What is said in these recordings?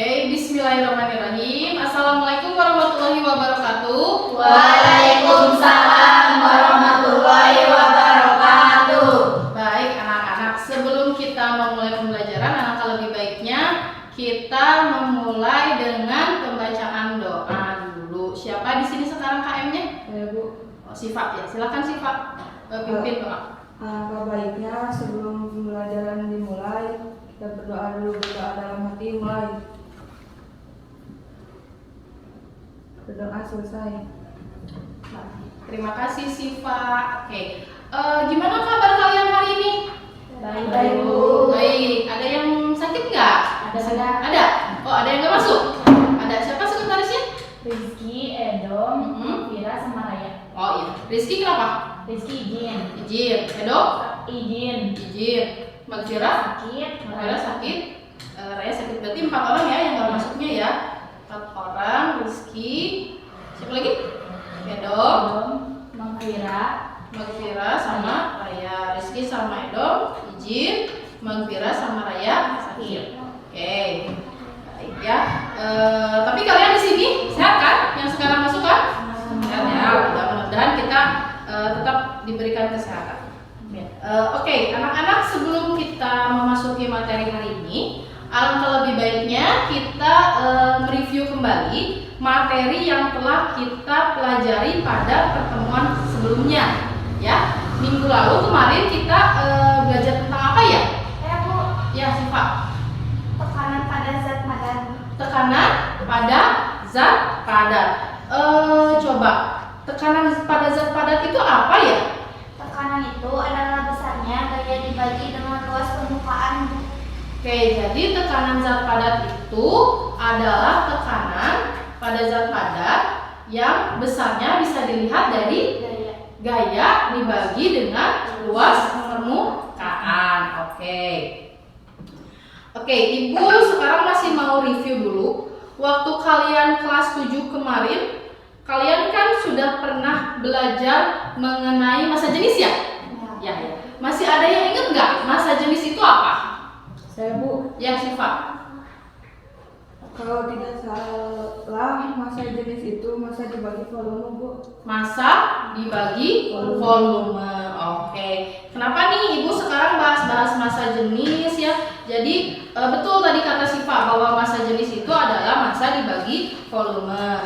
Oke, bismillahirrahmanirrahim. Assalamualaikum warahmatullahi wabarakatuh. Waalaikumsalam warahmatullahi wabarakatuh. Baik anak-anak, sebelum kita memulai pembelajaran, alangkah lebih baiknya kita memulai dengan pembacaan doa dulu. Siapa di sini sekarang KM-nya? Ya, Bu. Oh, Sifat ya. Silakan Sifat pimpin doa. Alangkah baiknya sebelum pembelajaran dimulai, kita berdoa dulu, berdoa dalam hati, mulai. Berdoa selesai. Terima kasih Sifat. Oke, gimana kabar kalian hari ini? Baik, Bu. Baik. Ada yang sakit nggak? Ada. Oh, ada yang nggak masuk? Ada. Siapa sekretarisnya? Rizky, Edom, Vira, sama Raya. Oh iya. Rizky kenapa? Rizky izin. Izin. Edo? Izin. Izin. Magfira? Sakit. Raya sakit. Raya sakit. Berarti 4 orang ya yang nggak masuknya ya. 4 orang. Rizky. Siapa lagi? Edo. Edom, Mang Vira. Magfira sama Raya. Rizky sama Edo izin. Magfira sama Raya sakit. Oke. Baik ya. Tapi kalian di sini sehat kan? Yang sekarang masuk kan? Sehat ya. Mudah-mudahan kita tetap diberikan kesehatan. Oke, anak-anak, sebelum kita memasuki materi hari ini, alangkah lebih baiknya kita mereview kembali materi yang telah kita pelajari pada pertemuan sebelumnya. Ya, minggu lalu kemarin kita belajar tentang apa ya? Bu, Ya, Sifat. tekanan pada zat padat. Tekanan pada zat padat. Coba, tekanan pada zat padat itu apa ya? Tekanan itu adalah besarnya gaya dibagi dengan luas permukaan. Oke, jadi tekanan zat padat itu adalah tekanan pada zat padat yang besarnya bisa dilihat dari gaya dibagi dengan luas permukaan. Oke, Ibu sekarang masih mau review dulu. Waktu kalian kelas 7 kemarin, kalian kan sudah pernah belajar mengenai massa jenis ya? Ya. Masih ada yang ingat nggak massa jenis itu apa? Saya, Bu. Ya, Sifat. Kalau tidak salah, massa jenis itu massa dibagi volume, Bu. Massa dibagi volume. Oke. Kenapa nih Ibu sekarang bahas massa jenis ya? Jadi betul tadi kata Siva bahwa massa jenis itu adalah massa dibagi volume.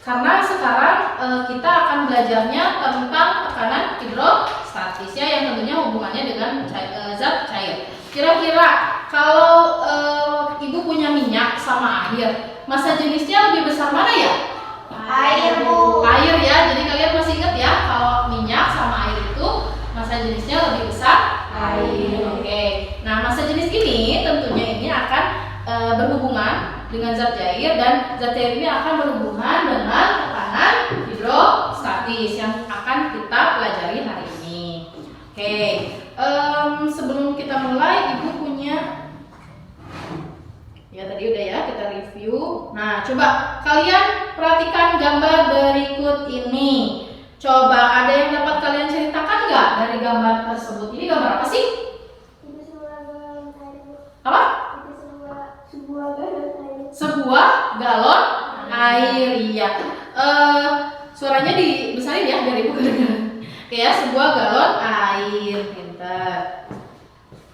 Karena sekarang kita akan belajarnya tentang tekanan hidrostatis ya, yang tentunya hubungannya dengan zat cair. Kira-kira kalau Ibu punya minyak sama air, massa jenisnya lebih besar mana ya? Air, Bu. Air ya. Jadi kalian masih ingat ya kalau minyak sama air itu massa jenisnya lebih besar air. Oke. Nah, massa jenis ini tentunya ini akan berhubungan dengan zat cair, dan zat cair ini akan berhubungan dengan tekanan hidrostatis yang akan kita pelajari hari ini. Oke. Sebelum kita mulai, Ibu punya ya tadi udah ya kita review. Nah, coba kalian perhatikan gambar berikut ini. Coba ada yang dapat kalian ceritakan nggak dari gambar tersebut? Ini gambar apa sih? Itu sebuah galon air, Bu. Apa? Itu sebuah galon air. Sebuah galon air. Iya. Suaranya dibesarin ya biar Ibu kedengaran. Oke ya, sebuah galon air. Pintar.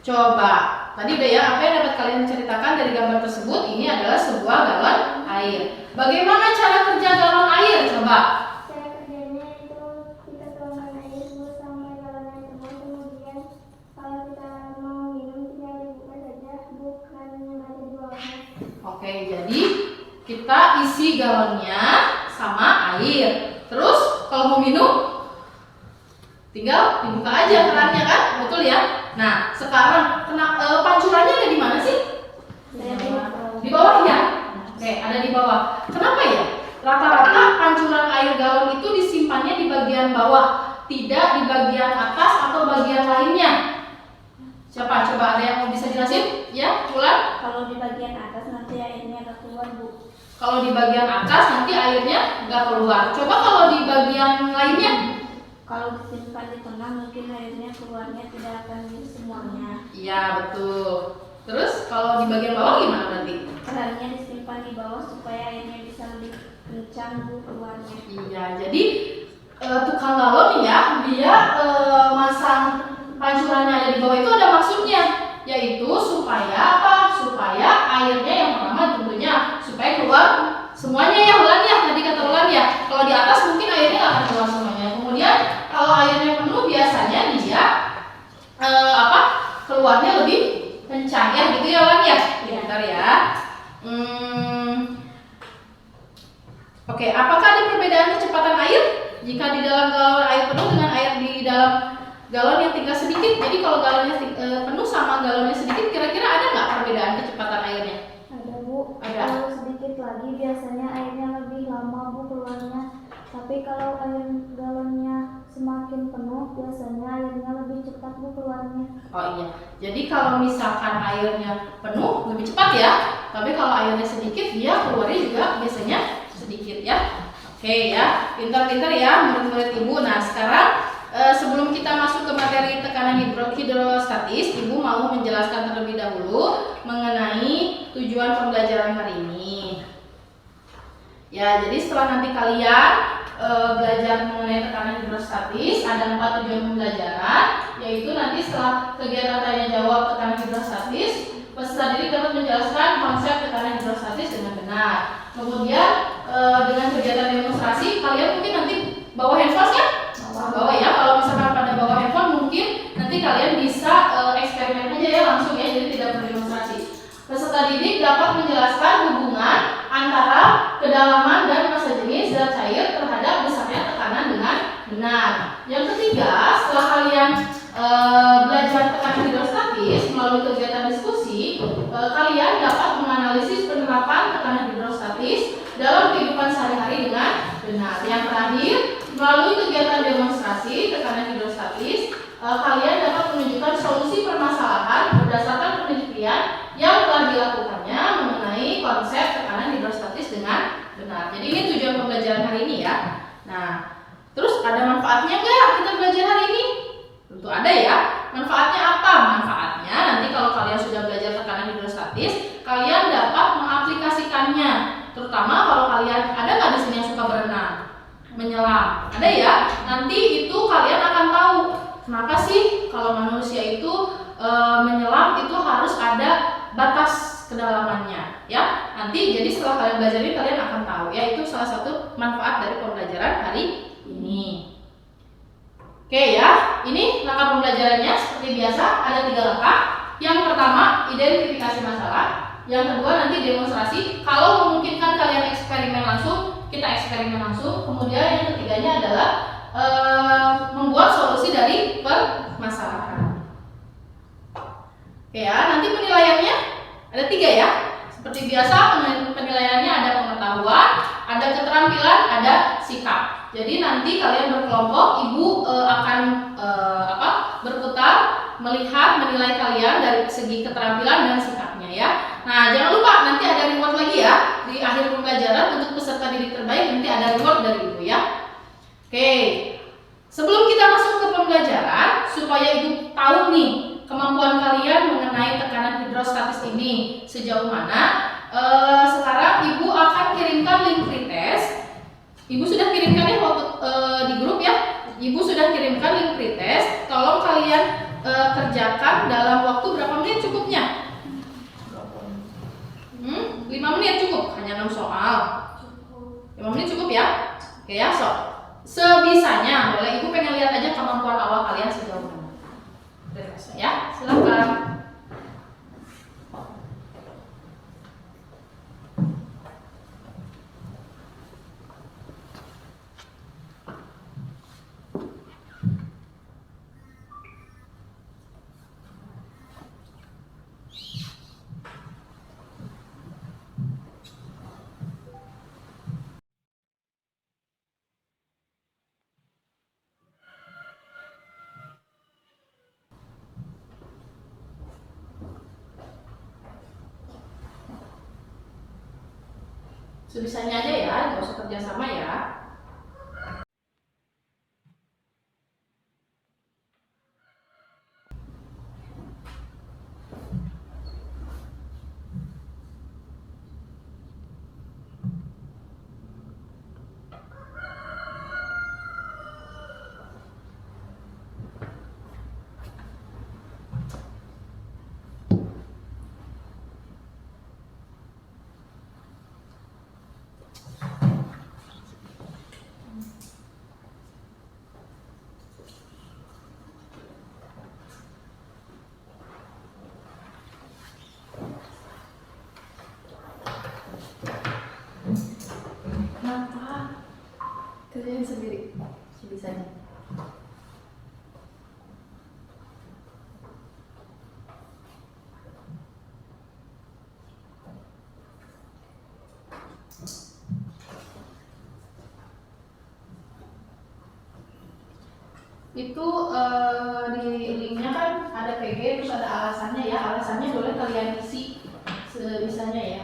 Coba, tadi udah ya, apa yang dapat kalian ceritakan dari gambar tersebut? Ini adalah sebuah galon air. Bagaimana cara kerja galon air? Coba. Cara kerjanya itu kita tuangkan air, Bu, sampai galonnya penuh. Kemudian kalau kita mau minum tinggal dibuka saja, bukan yang ada di bawahnya. Oke, jadi kita isi galonnya sama air. Terus kalau mau minum, tinggal dibuka aja kerannya kan? Betul ya? Nah, sekarang pancurannya ada di mana sih? Di bawah ya? Oke, ada di bawah. Kenapa ya? Rata-rata pancuran air galon itu disimpannya di bagian bawah, tidak di bagian atas atau bagian lainnya. Siapa? Coba ada yang mau bisa jelasin? Ya, Wulan? Kalau di bagian atas nanti airnya akan keluar, Bu. Kalau di bagian atas nanti airnya nggak keluar. Coba kalau di bagian lainnya? Kalau disimpan di tengah mungkin airnya keluarnya tidak akan semuanya. Iya, betul. Terus kalau di bagian bawah gimana berarti? Kerannya disimpan di bawah supaya airnya bisa lebih kencang Bu keluarnya. Iya, jadi tukang galon nih ya, dia masang pancurannya ada di bawah itu ada maksudnya, yaitu supaya apa? Supaya airnya yang pertama tentunya supaya keluar semuanya ya Ulan ya, tadi kata Ulan ya. Kalau di atas mungkin airnya nggak akan keluar semuanya. Kemudian kalau airnya penuh biasanya dia keluarnya lebih kencang ya, gitu ya Ulan ya. Bentar ya. Oke, apakah ada perbedaan kecepatan air jika di dalam galon air penuh dengan air di dalam galon yang tinggal sedikit? Jadi kalau galonnya penuh sama galonnya sedikit, kira-kira ada nggak perbedaan kecepatan airnya? Ada Bu. Ada. Kalau sedikit lagi biasanya airnya lebih lama Bu keluarnya. Tapi kalau air galonnya semakin penuh biasanya airnya lebih cepat Bu keluarnya. Oh iya. Jadi kalau misalkan airnya penuh lebih cepat ya. Tapi kalau airnya sedikit dia keluarnya juga biasanya sedikit ya. Oke ya, pintar-pintar ya murid-murid Ibu. Nah sekarang sebelum kita masuk ke materi tekanan hidrostatis, Ibu mau menjelaskan terlebih dahulu mengenai tujuan pembelajaran hari ini. Ya, jadi setelah nanti kalian belajar mengenai tekanan hidrostatis, ada 4 tujuan pembelajaran, yaitu nanti setelah kegiatan tanya jawab tekanan hidrostatis, peserta didik dapat menjelaskan konsep tekanan hidrostatis dengan benar. Kemudian dengan kegiatan demonstrasi, kalian mungkin nanti bawa handphone kan? Bawa ya. Kalau misalkan pada bawa handphone, mungkin nanti kalian bisa eksperimen aja ya langsung ya, jadi tidak perlu demonstrasi. Peserta didik dapat menjelaskan hubungan antara kedalaman dan massa jenis zat cair terhadap besarnya tekanan dengan benar. Yang ketiga, setelah kalian belajar tekanan hidrostatis melalui kegiatan diskusi, kalian dapat menganalisis penerapan tekanan hidrostatis dalam kehidupan sehari-hari dengan benar. Yang terakhir, melalui kegiatan demonstrasi tekanan hidrostatis, kalian dapat menunjukkan solusi permasalahan berdasarkan penelitian yang telah dilakukannya mengenai konsep tekanan hidrostatis dengan benar. Jadi ini tujuan pembelajaran hari ini ya. Nah, terus ada manfaatnya nggak kita belajar hari ini? Tentu ada ya. Manfaatnya apa? Manfaatnya nanti kalau kalian sudah belajar tekanan hidrostatis, kalian dapat mengaplikasikannya. Terutama kalau kalian ada nggak di sini yang suka berenang, menyelam, ada ya. Nanti itu kalian akan tahu kenapa sih kalau manusia itu menyelam itu harus ada batas kedalamannya ya. Nanti jadi setelah kalian belajar ini kalian akan tahu ya, itu salah satu manfaat dari pembelajaran hari ini. Oke ya, ini langkah pembelajarannya seperti biasa ada 3 langkah. Yang pertama identifikasi masalah, yang kedua nanti demonstrasi. Kalau memungkinkan kalian eksperimen langsung, kita eksperimen langsung. Kemudian yang ketiganya adalah membuat solusi dari permasalahan. Oke ya, nanti penilaiannya ada 3 ya. Seperti biasa penilaiannya ada pengetahuan, ada keterampilan, ada sikap. Jadi nanti kalian berkelompok, Ibu akan berputar melihat menilai kalian dari segi keterampilan dan sikapnya ya. Nah jangan lupa nanti ada reward lagi ya di akhir pembelajaran untuk peserta didik terbaik, nanti ada reward dari Ibu ya. Oke, sebelum kita masuk ke pembelajaran, supaya Ibu tahu nih kemampuan kalian mengenai tekanan hidrostatis ini sejauh mana, sekarang Ibu akan kirimkan link pretest. Ibu sudah kirimkan ya waktu di grup ya. Ibu sudah kirimkan link pretest. Tolong kalian kerjakan dalam waktu berapa menit cukupnya? 5 menit cukup, hanya 6 soal. 5 menit cukup ya. Oke ya, sebisanya boleh. Ibu pengen lihat aja kemampuan awal kalian sejauh mana. Ya, silakan. Sebisanya aja ya, nggak usah kerja sama ya. bikin sendiri sebisanya. Itu di linknya kan ada PG terus ada alasannya ya, alasannya boleh kalian isi sebisanya ya.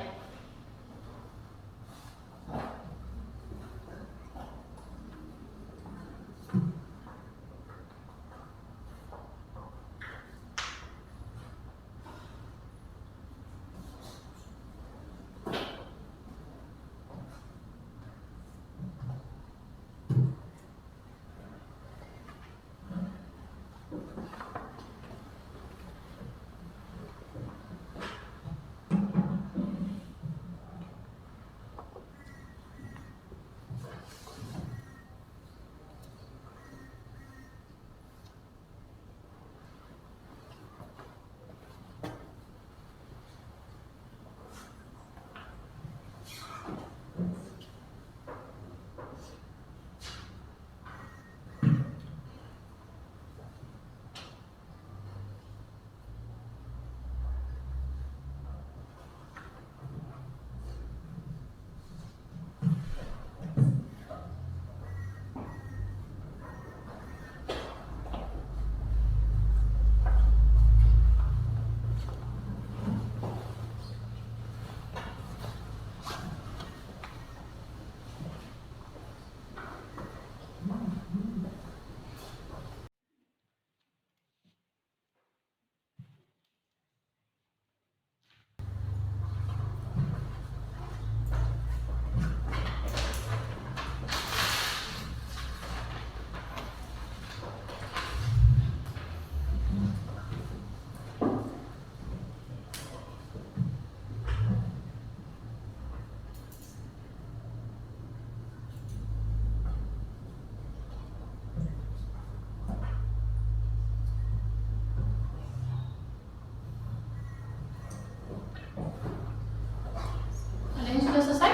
Ada yang sudah selesai?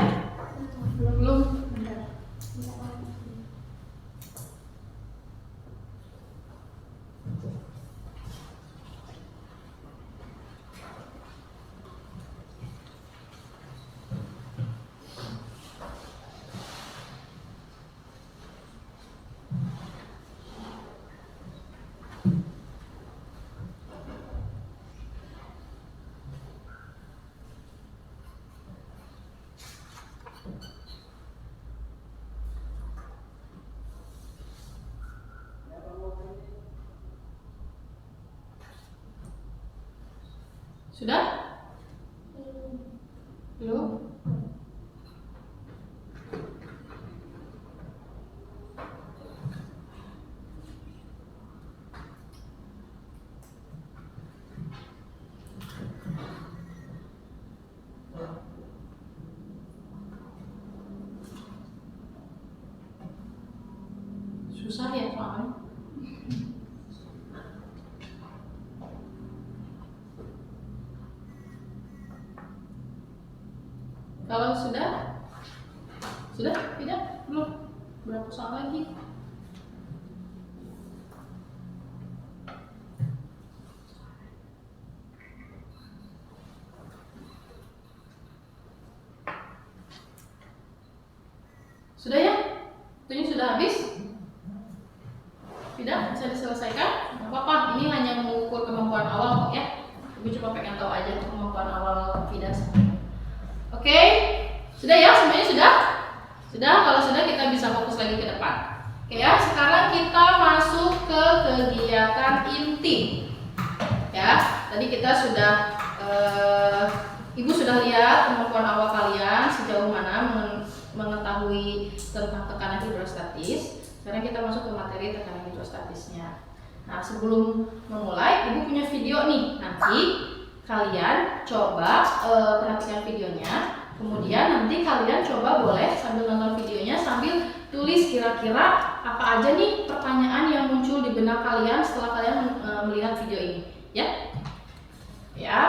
Belum. Sudah? Belum? Susah ya soalnya. Kalau sudah? Tidak? Belum? Berapa soal lagi? Sudah ya? Waktunya sudah habis? Tidak? Bisa diselesaikan? Gak apa-apa, ini hanya mengukur kemampuan awal kok ya. Ibu cuma pengen tahu aja kemampuan awal Fidas. Oke? Sudah ya? Semuanya sudah? Sudah? Kalau sudah kita bisa fokus lagi ke depan. Oke ya, sekarang kita masuk ke kegiatan inti. Ya, tadi kita sudah Ibu sudah lihat kemampuan awal kalian sejauh mana mengetahui tentang tekanan hidrostatis. Sekarang kita masuk ke materi tekanan hidrostatisnya. Nah, sebelum memulai, Ibu punya video nih. Nanti kalian coba perhatikan videonya. Kemudian nanti kalian coba boleh sambil nonton videonya sambil tulis kira-kira apa aja nih pertanyaan yang muncul di benak kalian setelah kalian melihat video ini, ya? Ya.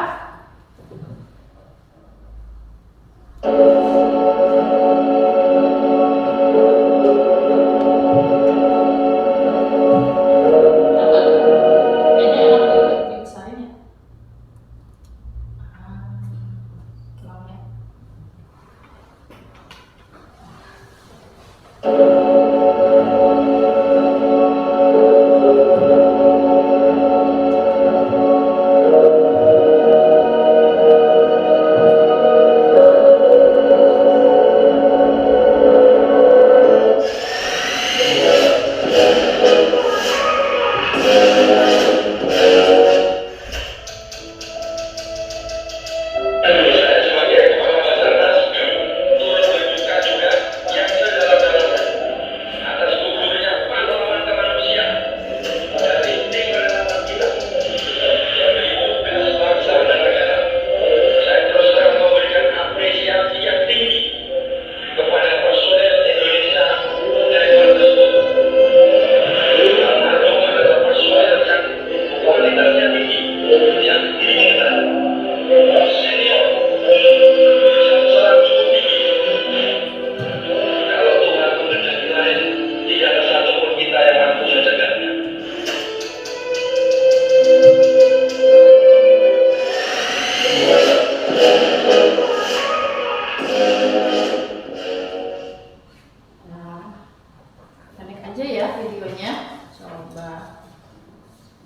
Aja ya videonya. Coba.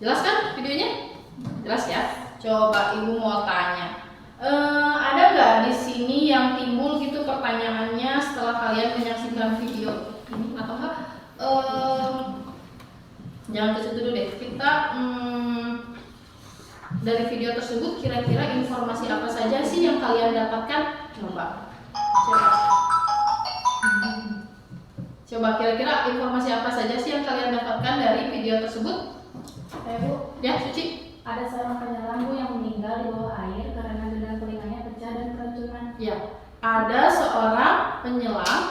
Jelas kan videonya? Jelas ya? Coba Ibu mau tanya. Ada nggak di sini yang timbul gitu pertanyaannya setelah kalian menyaksikan video ini atau enggak? Jangan ke situ dulu deh. Kita dari video tersebut kira-kira informasi apa saja sih yang kalian dapatkan? Coba kira-kira informasi apa saja sih yang kalian dapatkan dari video tersebut? Bu, Ya, Suci. ada seorang penyelam Bu yang meninggal di bawah air karena gendang telinganya pecah dan keracunan. Ya, ada seorang penyelam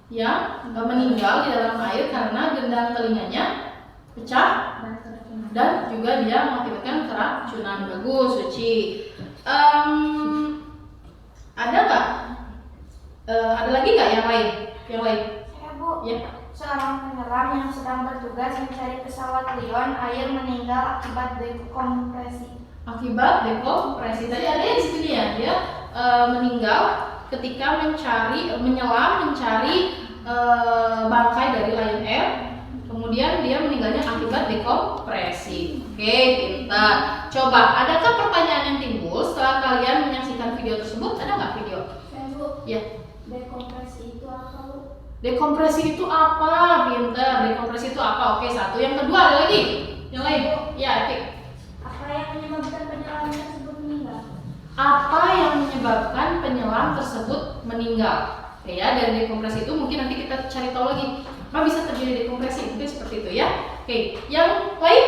yang meninggal di dalam air karena gendang telinganya pecah Dan keracunan. dan juga dia mengakibatkan keracunan. Bagus, Suci. Ada nggak? Ada lagi nggak yang lain? Yang lain? Saya Bu, Ya. seorang penyelam yang sedang bertugas mencari pesawat Lion Air meninggal akibat dekompresi. Akibat dekompresi. Tadi ada di sini ya, dia meninggal ketika menyelam mencari bangkai dari Lion Air. Kemudian dia meninggalnya akibat dekompresi. Oke, pintar. Coba, adakah pertanyaan yang timbul setelah kalian menyaksikan video tersebut? Ada nggak video? Saya Bu, Ya. dekompresi itu apa Bu? Dekompresi itu apa? Pintar. Dekompresi itu apa? Oke, satu. Yang kedua ada lagi? Yang lain? Ya, Epi. Apa yang menyebabkan penyelam tersebut meninggal? Apa yang menyebabkan penyelam tersebut meninggal? Oke ya, dari dekompresi itu mungkin nanti kita cari tahu lagi apa bisa terjadi dekompresi, mungkin seperti itu ya. Oke, yang lain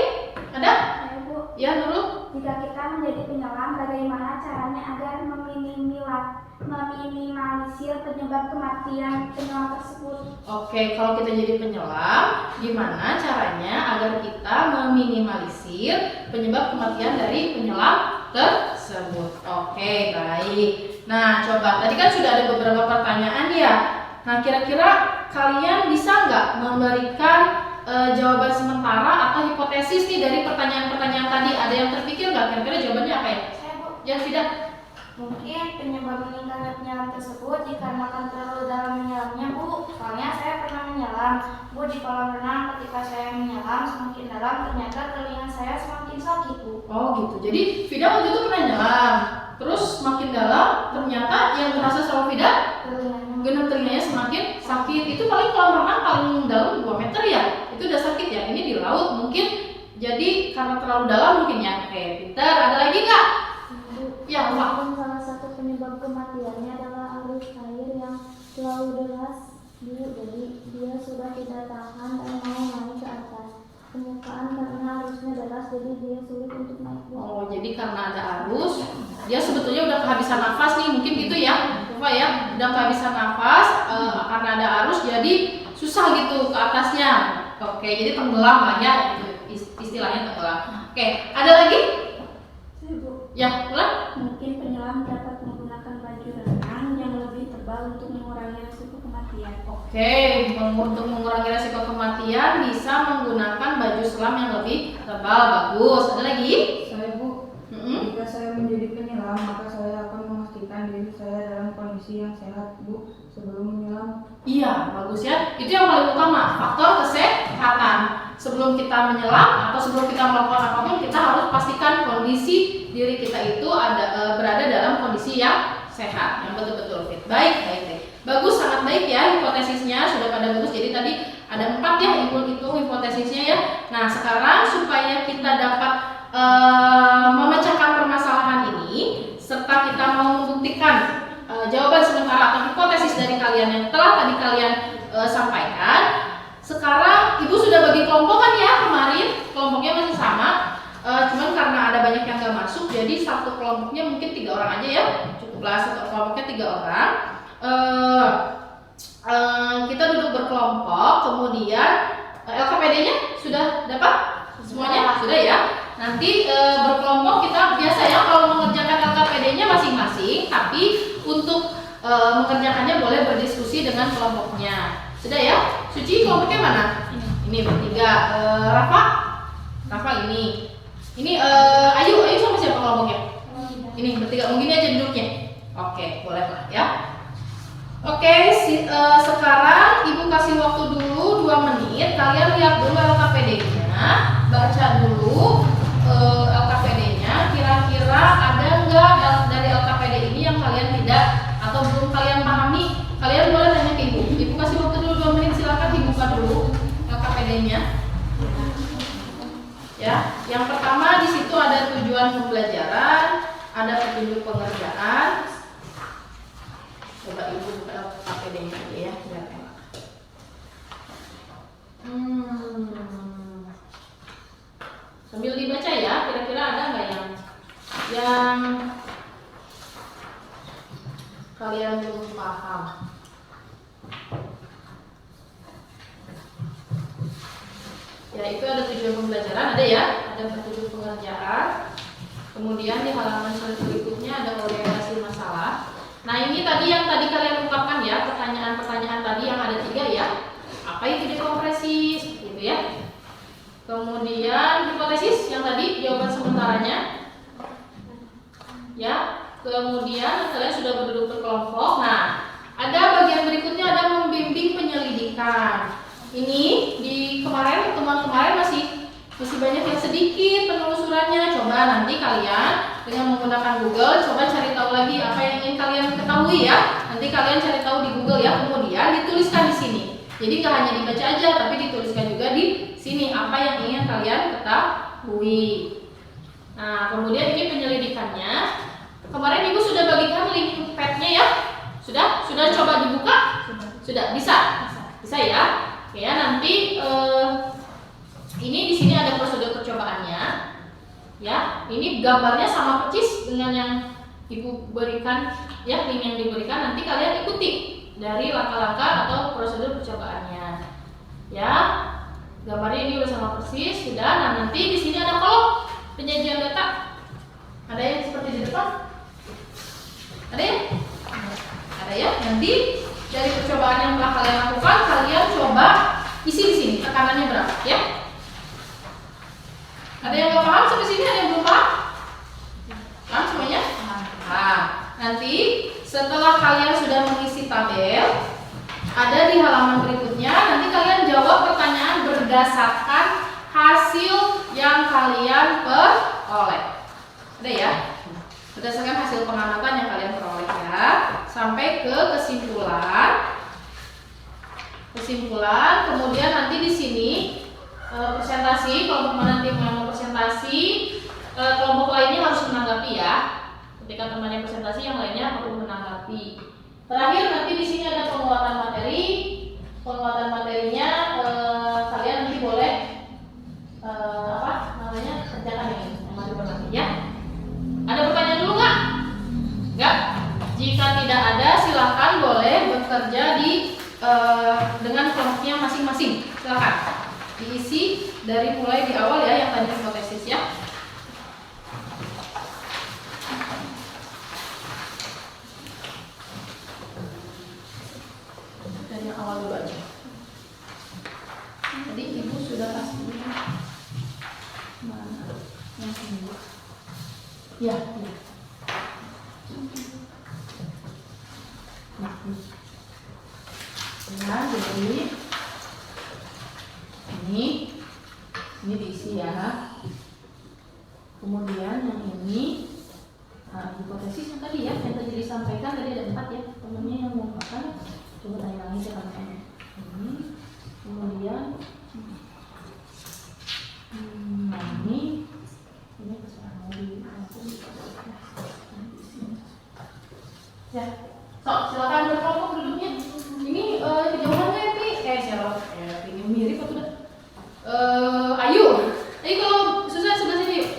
ada? Saya Bu, Ya, Nurul. jika kita menjadi penyelam, bagaimana caranya agar meminimalisir penyebab kematian penyelam tersebut? Oke, kalau kita jadi penyelam, gimana caranya agar kita meminimalisir penyebab kematian dari penyelam tersebut? Oke, baik. Nah, coba tadi kan sudah ada beberapa pertanyaan ya. Nah, kira-kira kalian bisa nggak memberikan jawaban sementara atau hipotesis nih dari pertanyaan-pertanyaan tadi? Ada yang terpikir nggak? Kira-kira jawabannya apa ya? Saya Bu, Ya, tidak. mungkin penyebab meninggalnya penyelam tersebut dikarenakan terlalu dalam menyelamnya Bu. Soalnya saya pernah menyelam Bu di kolam renang. Ketika saya menyelam semakin dalam, ternyata telinga saya semakin sakit Bu. Oh gitu. Jadi Vida waktu itu pernah nyelam. Terus makin dalam, ternyata yang terasa sama Vida Telinganya. gendang telinganya semakin sakit. Itu paling kolam renang paling dalam 2 meter ya. Itu udah sakit ya. Ini di laut mungkin jadi karena terlalu dalam mungkin ya. Oke, pintar. Ada lagi nggak? Ya, Pak. Mungkin salah satu penyebab kematiannya adalah arus air yang terlalu deras Bu. Jadi dia sudah tidak tahan dan mau naik ke atas permukaan karena arusnya deras, jadi dia sulit untuk naik Bu. Oh, jadi karena ada arus, dia sebetulnya udah kehabisan nafas nih, mungkin gitu ya, Pak ya, udah kehabisan nafas karena ada arus, jadi susah gitu ke atasnya. Oke, jadi tenggelam lah ya, istilahnya tenggelam. Oke, ada lagi? Bu, Ya, ulang. mungkin penyelam dapat menggunakan baju renang yang lebih tebal untuk mengurangi risiko kematian. Oke, untuk mengurangi resiko kematian bisa menggunakan baju selam yang lebih tebal. Bagus. Ada lagi? Saya Bu, jika saya menjadi penyelam, maka saya akan memastikan diri saya dalam kondisi kondisi yang sehat, Bu, sebelum menyelam. Iya, bagus ya. Itu yang paling utama, faktor kesehatan. Sebelum kita menyelam atau sebelum kita melakukan apapun, kita harus pastikan kondisi diri kita itu berada dalam kondisi yang sehat, yang betul-betul fit. Baik. Bagus, sangat baik ya hipotesisnya, sudah pada bagus. Jadi tadi ada 4 ya itu hipotesisnya ya. Nah, sekarang supaya kita dapat memecahkan permasalahan ini serta kita mau membuktikan jawaban sementara atau hipotesis dari kalian yang telah tadi kalian sampaikan. Sekarang Ibu sudah bagi kelompok kan ya, kemarin kelompoknya masih sama, cuman karena ada banyak yang gak masuk, jadi satu kelompoknya mungkin 3 orang aja ya, cukuplah satu kelompoknya 3 orang. Kita duduk berkelompok, kemudian LKPD-nya sudah dapat semuanya? Sudah ya. Nanti berkelompok kita biasa ya kalau mengerjakan LKPD-nya masing-masing, tapi untuk mengerjakannya boleh berdiskusi dengan kelompoknya. Sudah ya? Suci kelompoknya mana? Ini bertiga. Rafa ini. Ini Ayu sama siapa kelompoknya? Ini bertiga. Mungkin aja duduknya. Oke, boleh lah ya. Oke, sekarang Ibu kasih waktu dulu 2 menit. Kalian lihat dulu LKPD-nya, baca dulu LKPD-nya. Kira-kira ada nggak dari LKPD ini yang kalian tidak atau belum kalian pahami? Kalian boleh tanya ke Ibu. Ibu kasih waktu dulu 2 menit. Silakan dibuka dulu LKPD-nya. Ya, yang pertama di situ ada tujuan pembelajaran, ada petunjuk pengerjaan. Coba Ibu buka LKPD-nya aja ya, biar enak. Sambil dibaca ya, kira-kira ada nggak yang kalian belum paham? Ya, itu ada tujuan pembelajaran, ada ya, ada petunjuk pengerjaan. Kemudian di halaman berikutnya ada orientasi masalah. Nah, ini tadi yang tadi kalian ungkapkan ya, pertanyaan-pertanyaan tadi yang ada 3 ya. Apa itu dekompresi, gitu ya. Kemudian hipotesis yang tadi jawaban sementaranya. Ya, kemudian kalian sudah berduduk berkelompok. Nah, ada bagian berikutnya ada membimbing penyelidikan. Ini di pertemuan kemarin masih banyak yang sedikit penelusurannya. Coba nanti kalian dengan menggunakan Google coba cari tahu lagi apa yang ingin kalian ketahui ya. Nanti kalian cari tahu di Google ya, kemudian dituliskan di sini. Jadi nggak hanya dibaca aja, tapi dituliskan juga di sini apa yang ingin kalian ketahui. Nah, kemudian ini penyelidikannya. Kemarin Ibu sudah bagikan link pad-nya ya. Sudah coba dibuka? Sudah bisa ya. Oke ya, nanti ini di sini ada prosedur percobaannya. Ya, ini gambarnya sama persis dengan yang Ibu berikan ya, link yang diberikan. Nanti kalian ikuti dari langkah-langkah atau prosedur percobaannya. Ya, gambarnya ini udah sama persis, sudah. Nah, nanti di sini ada kolom penyajian data. Ada yang seperti di depan? Ada ya? Ada ya. Nanti dari percobaan yang telah kalian lakukan, kalian coba isi di sini tekanannya berapa ya? Ada yang nggak paham sampai sini? Ada yang belum paham? Paham semuanya? Nah, nanti setelah kalian sudah mengisi tabel, ada di halaman berikutnya, nanti kalian jawab pertanyaan berdasarkan hasil yang kalian peroleh. Ada ya? Berdasarkan hasil pengamatan yang kalian peroleh ya, sampai ke kesimpulan. Kemudian nanti di sini presentasi, kelompok mana tim yang mau presentasi, kelompok lainnya harus menanggapi ya. Ketika temannya presentasi, yang lainnya perlu menanggapi. Terakhir nanti di sini ada penguatan materi. Penguatan materinya kalian nanti boleh kerjakan yang materi nanti ya. Ada pertanyaan dulu nggak? Nggak? Jika tidak ada, silakan boleh bekerja dengan kelompoknya masing-masing. Silakan diisi dari mulai di awal ya, yang tadi hipotesis ya. Dari yang awal dulu aja. Tadi Ibu sudah kasih mana? Yang ini. Ya. Nah, jadi ini diisi ya. Kemudian yang ini hipotesis yang tadi disampaikan tadi ada 4 ya, temennya yang mengungkapkan. Coba tanya lagi ke teman-teman. Ini kemudian ini terserah mau di ya. Silakan berkelompok duduknya. Ini kejauhannya Pi. Ini mirip atau udah? Ayu. Ayo kalau susah sebelah sini yuk.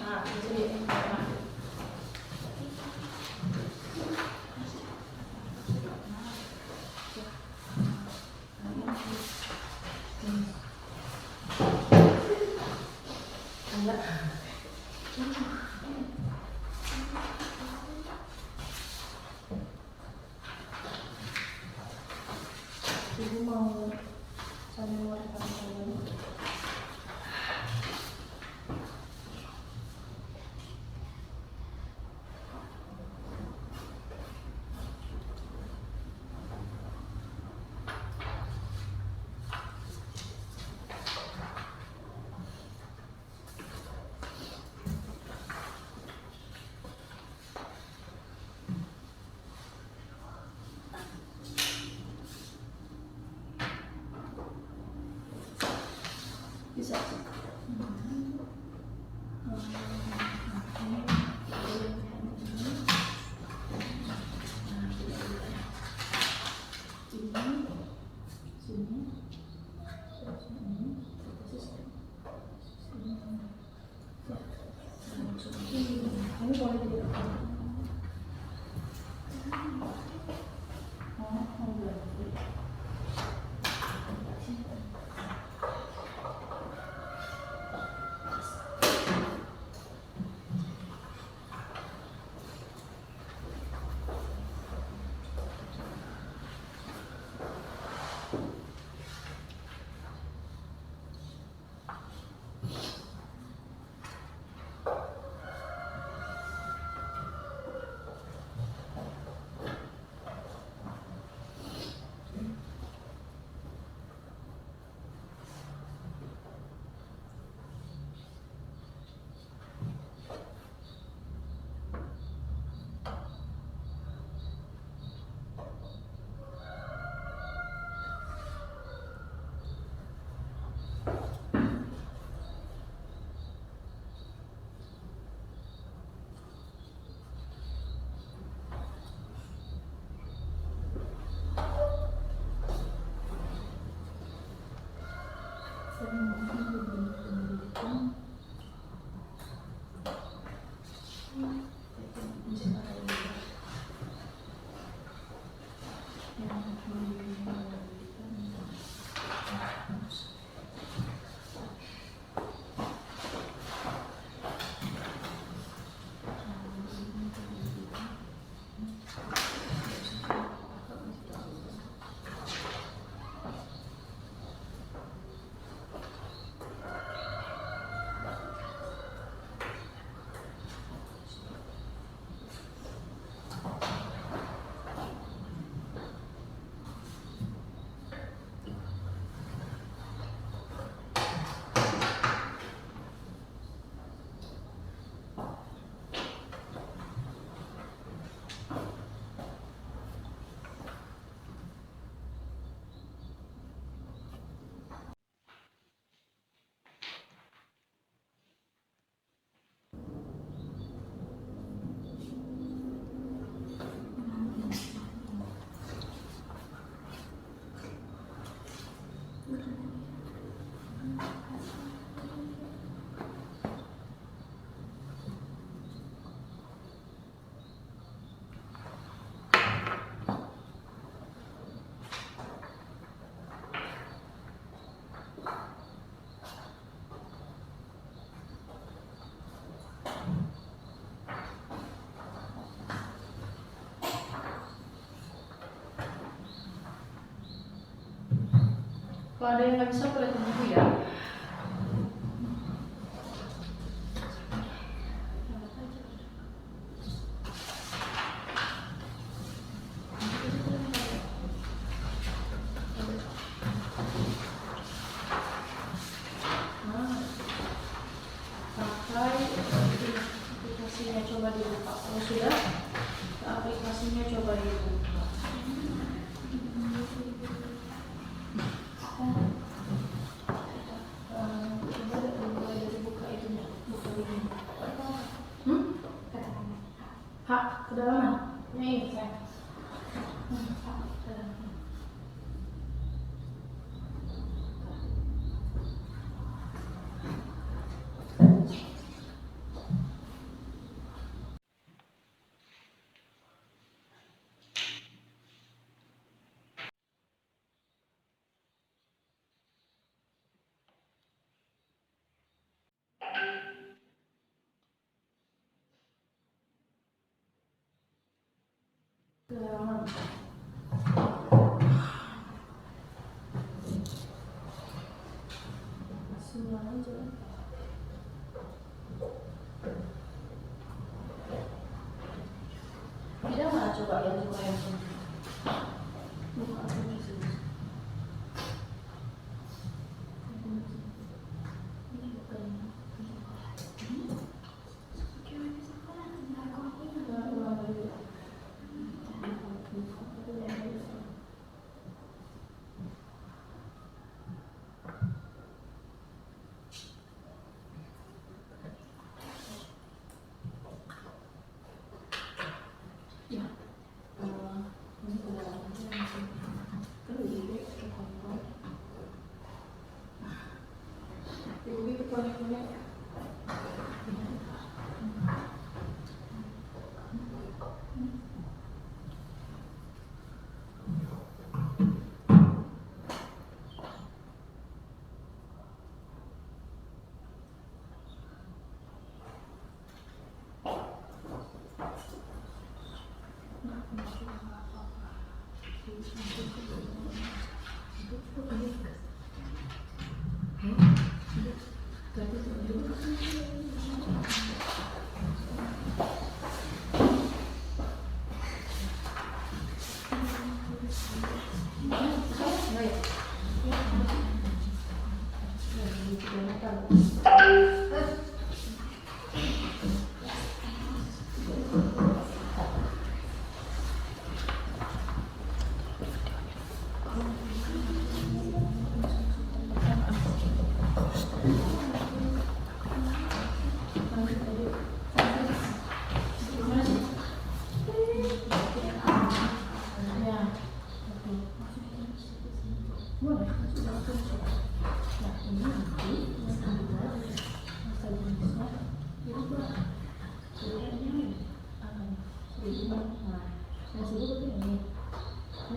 Nah, di sini. Nah. Ibu mau sambil mau rekam. Bisa. Ini boleh direkam. Kalau ada yang nggak bisa boleh tunggu ya. aplikasinya coba dibuka. Kalau sudah, aplikasinya coba dibuka. Coba mulai dari buka itunya, buka ini. Hak kedalaman. Nih, saya. Hak kedalaman. Kedalaman. Semua aja. Tidak mana coba ya buka yang ini. Buka aplikasi. Ini buka ini. Ya, ini kedalamannya langsung ke kontrol. Ibu ke konek-konek.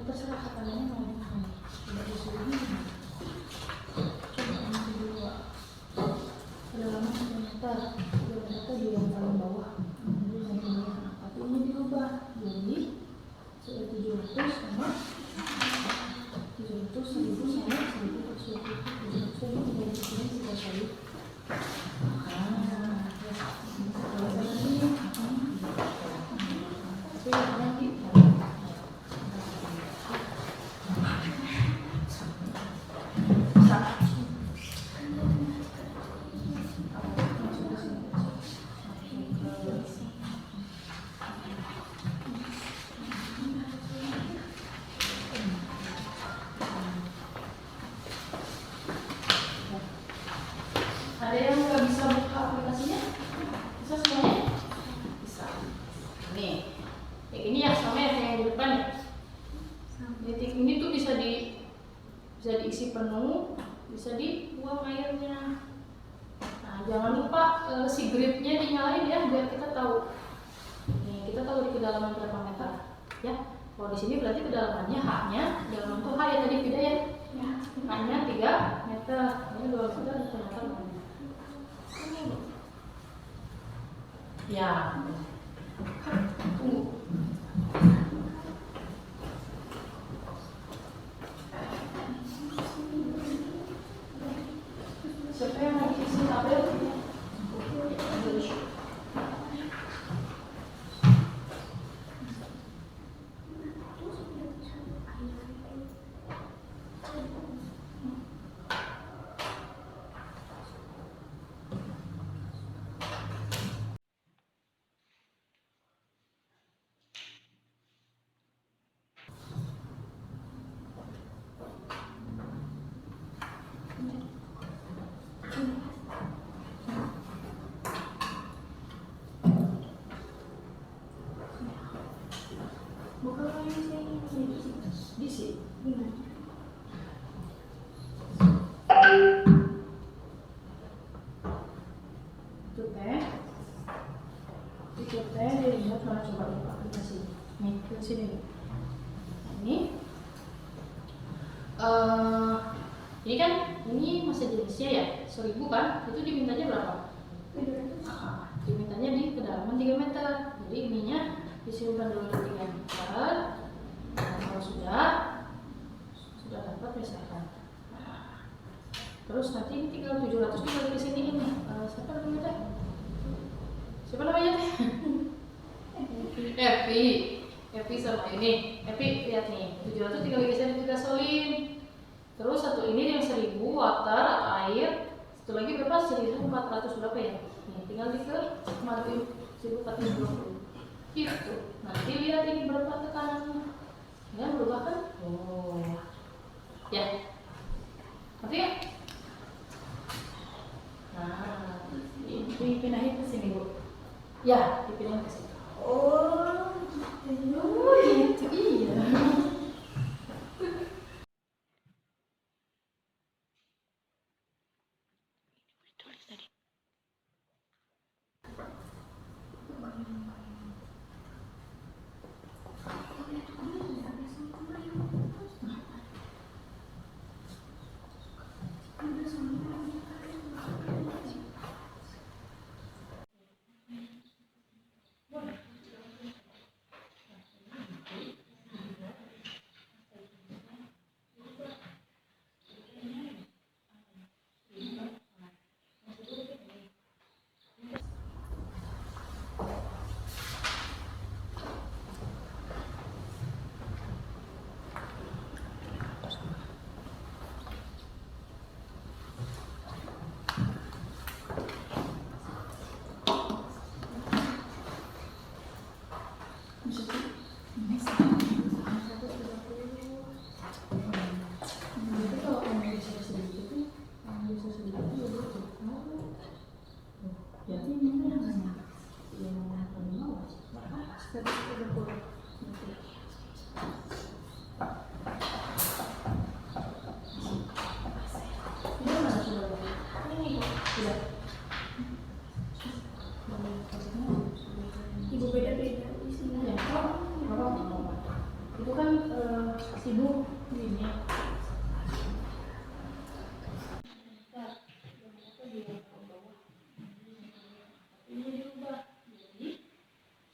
Terserah katanya mau tidak disuruh ini. Kedalaman ternyata di yang paling bawah. Tapi ini dirubah jadi 700 sama 700 1000 sama 1000 700 ini dari sini kita cari. Ada yang nggak bisa buka aplikasinya? Bisa semuanya? Bisa. Nih, kayak gini ya sama ya kayak yang di depan ya. Titik ini tuh bisa diisi penuh, bisa dibuang airnya. Nah, jangan lupa si gridnya dinyalain ya biar kita tahu. Nih, kita tahu di kedalaman berapa meter, ya. Kalau di sini berarti kedalamannya H-nya, kedalaman tuh H ya tadi beda ya. H-nya 3 meter, ini 2 meter, 1 meter. Ya, tunggu. Siapa yang lagi isi tabel? Di sini. Itu teh dilihat mana coba di aplikasi. Nih, ke sini nih. Ini ini kan ini masa jenisnya ya 1000 kan, itu dimintanya berapa? Dimintanya di kedalaman 3 meter. Jadi ininya disimpan dulu di 3 meter. Nah, kalau sudah dapat misalkan. Terus nanti ini tinggal 700 tinggal di sini ini. Siapa namanya teh? Siapa namanya teh? Epi sama ini. Epi lihat nih, 700 tinggal digeser di gasolin. Terus satu ini yang 1000 water atau air. Satu lagi berapa? 1400 berapa ya? Nih, tinggal masukin 1420. Gitu. Nanti lihat ini berapa tekanannya. Ya, berubah kan? Oh. Ya. Ngerti ya? Nah, dipindahin ke sini, Bu. Ya, dipindahin ke sini. Oh, gitu. Iya. Ibu beda-beda isinya. Ya, itu kan sibuk ini. Ini diubah jadi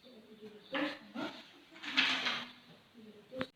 1700 sama 700.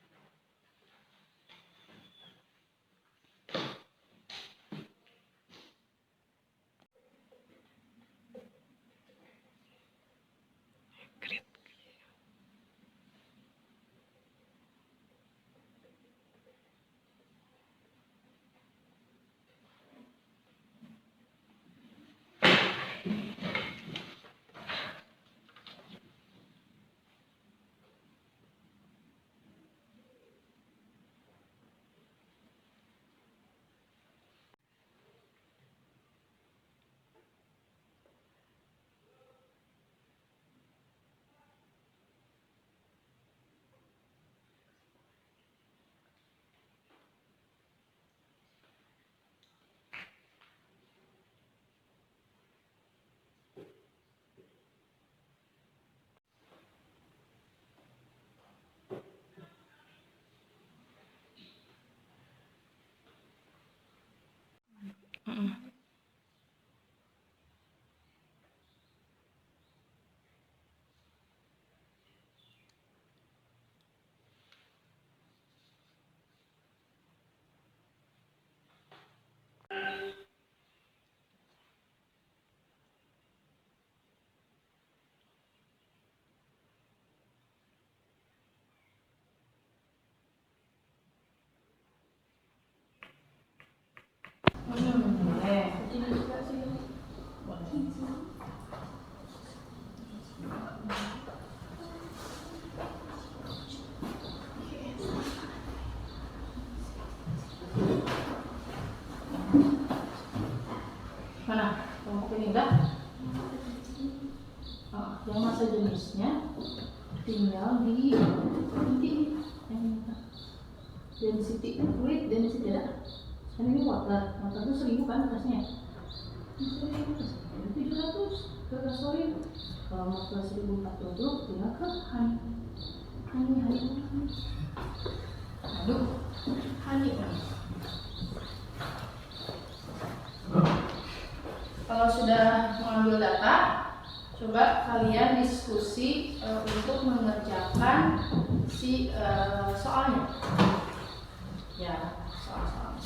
Boleh. Ini juga sih. Mana? Kelompok ini enggak? Yang masa jenisnya tinggal di nanti Density kan fluid, density ada. Kan ini water itu 1000 kan gasnya. 700 ke gas solid. Kalau mau ke 1040 tinggal ke honey. Aduh, honey. Kalau sudah mengambil data, coba kalian diskusi untuk mengerjakan si soalnya. Ya, soal-soal.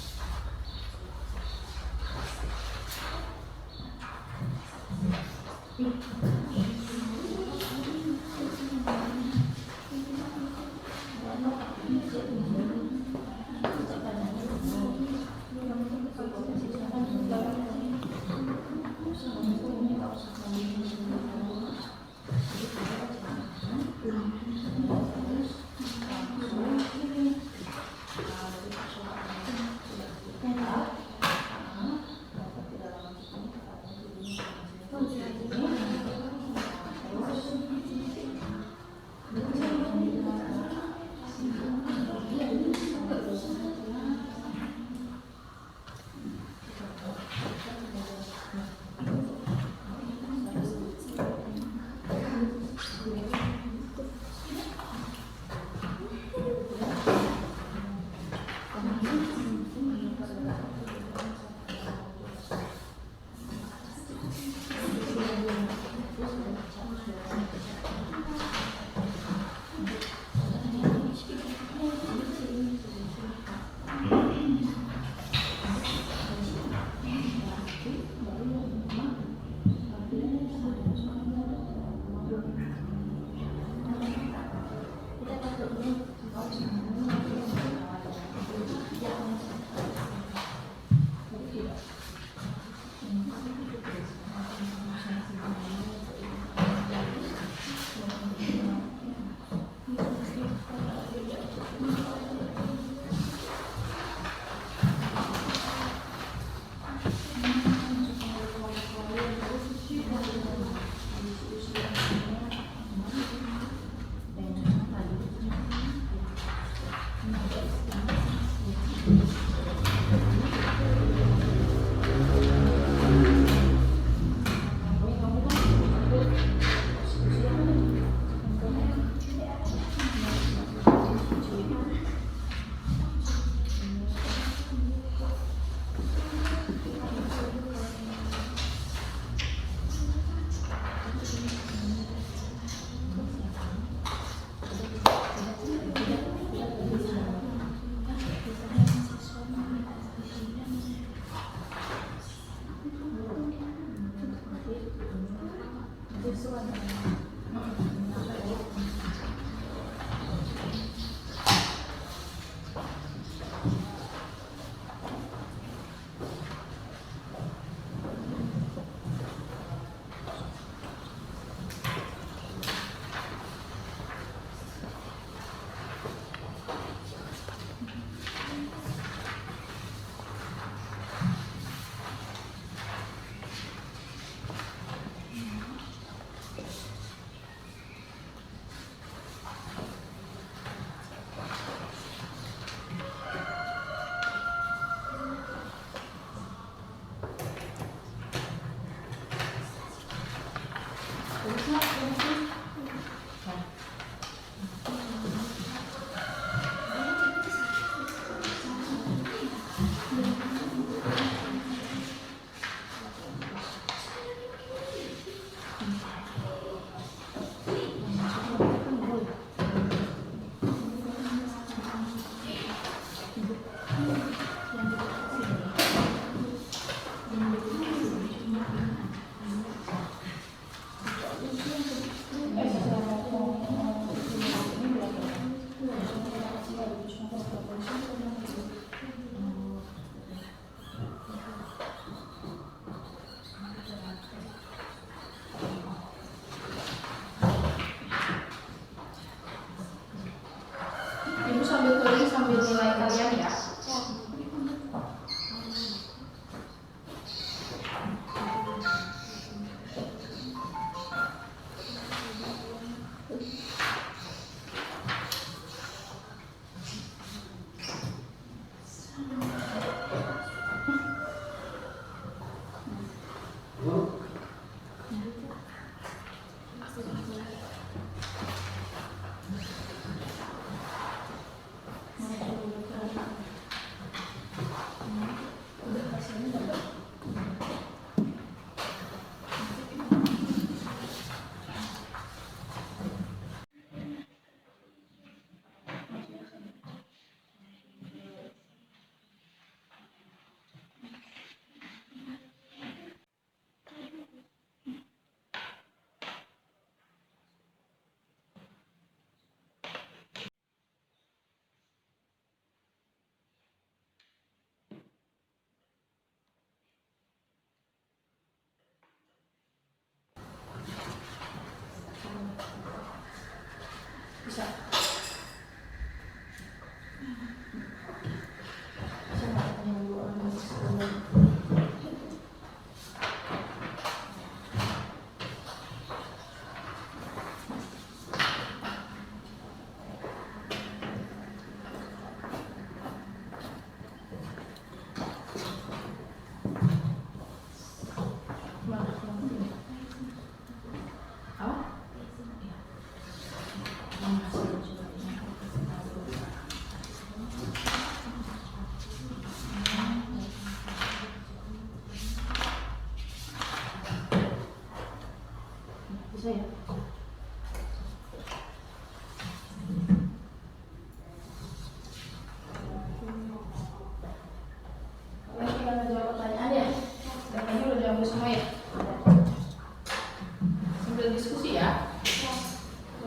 sambil diskusi ya.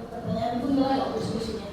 Pertanyaan pun mulai diskusinya.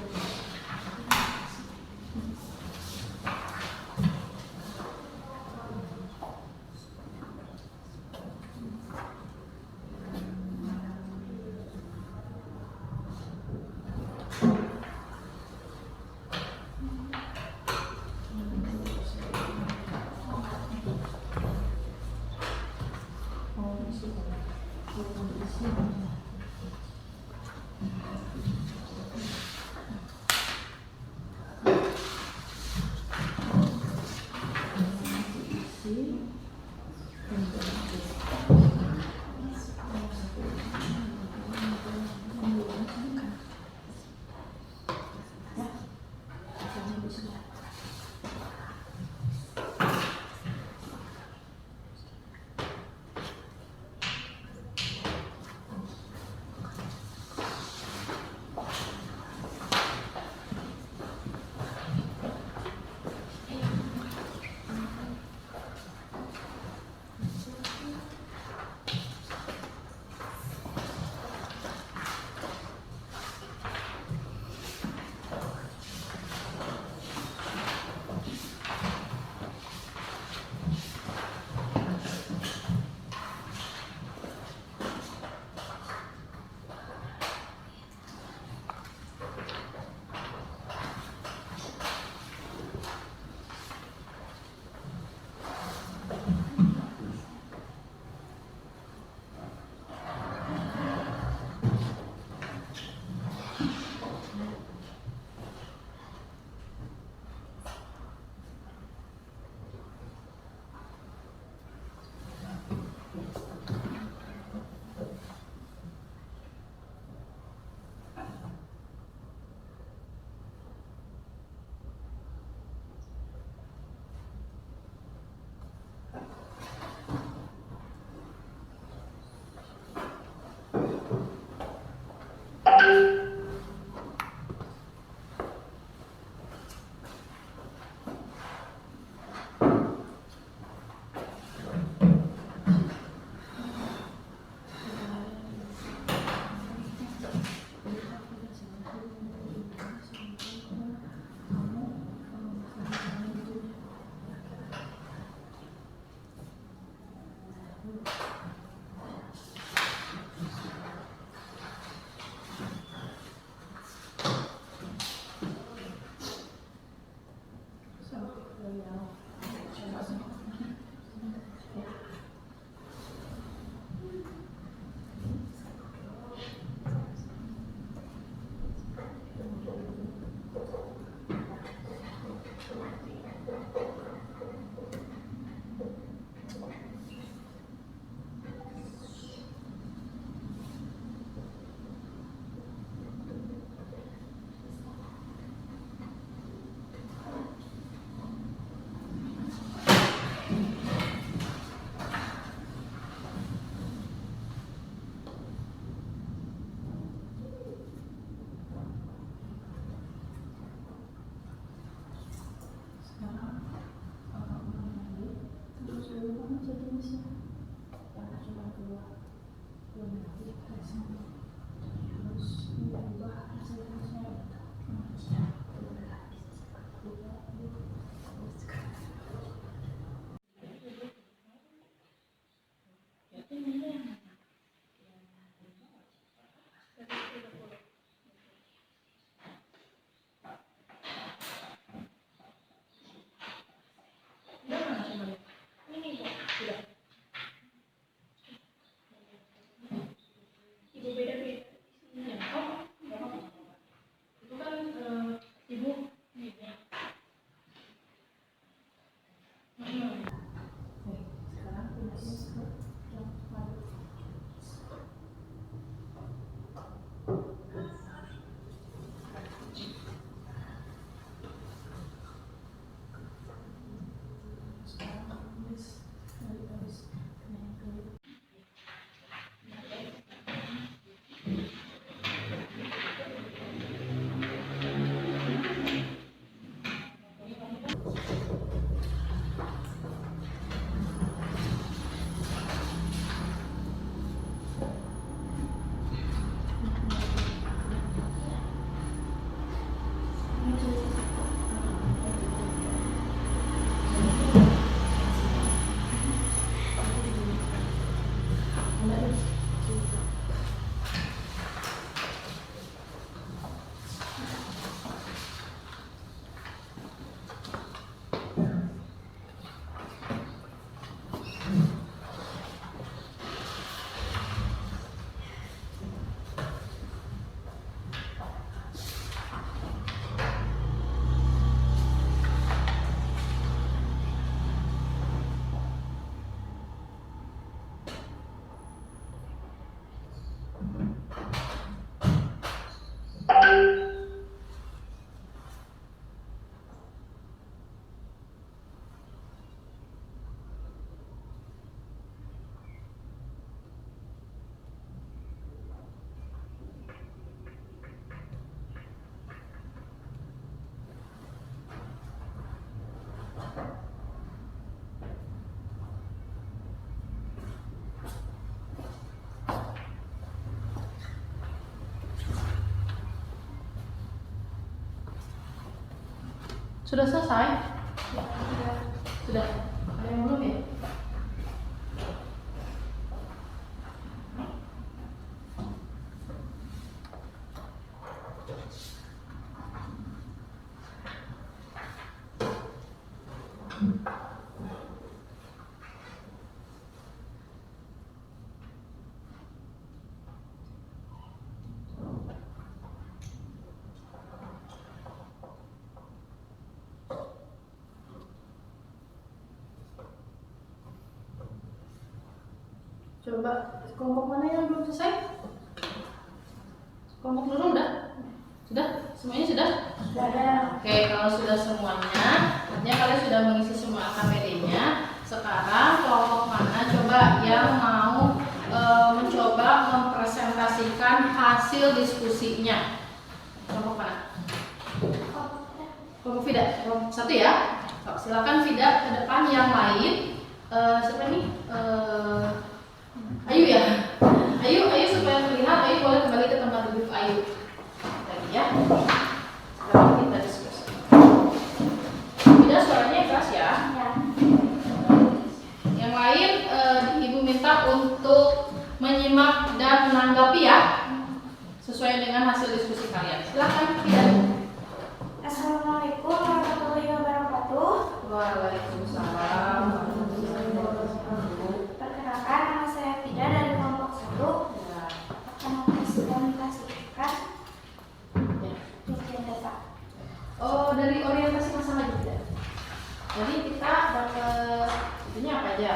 Sudah selesai? Sudah. Ada yang belum ya? Coba kelompok mana yang belum selesai? Kelompok Nurul udah? Sudah? Semuanya sudah? Sudah. Oke, kalau sudah semuanya, artinya kalian sudah mengisi semua KPD-nya. Sekarang kelompok mana coba yang mau mencoba mempresentasikan hasil diskusinya? Kelompok mana? Kelompok Vida. Kelompok satu ya. Silakan Vida ke depan. Yang lain, siapa nih? Ayu ya. Ayu supaya terlihat. Ayu boleh kembali ke tempat duduk Ayu. Tadi ya. Sekarang kita diskusi. Vida suaranya keras ya. Ya. Yang lain Ibu minta untuk menyimak dan menanggapi ya, sesuai dengan hasil diskusi kalian. Silakan Vida. Assalamualaikum warahmatullahi wabarakatuh. Waalaikumsalam. Perkenalkan, nama saya Vida dari kelompok 1 akan mempresentasikan ujian data. Oh, dari orientasi masalah juga. Jadi kita dapat itunya apa aja?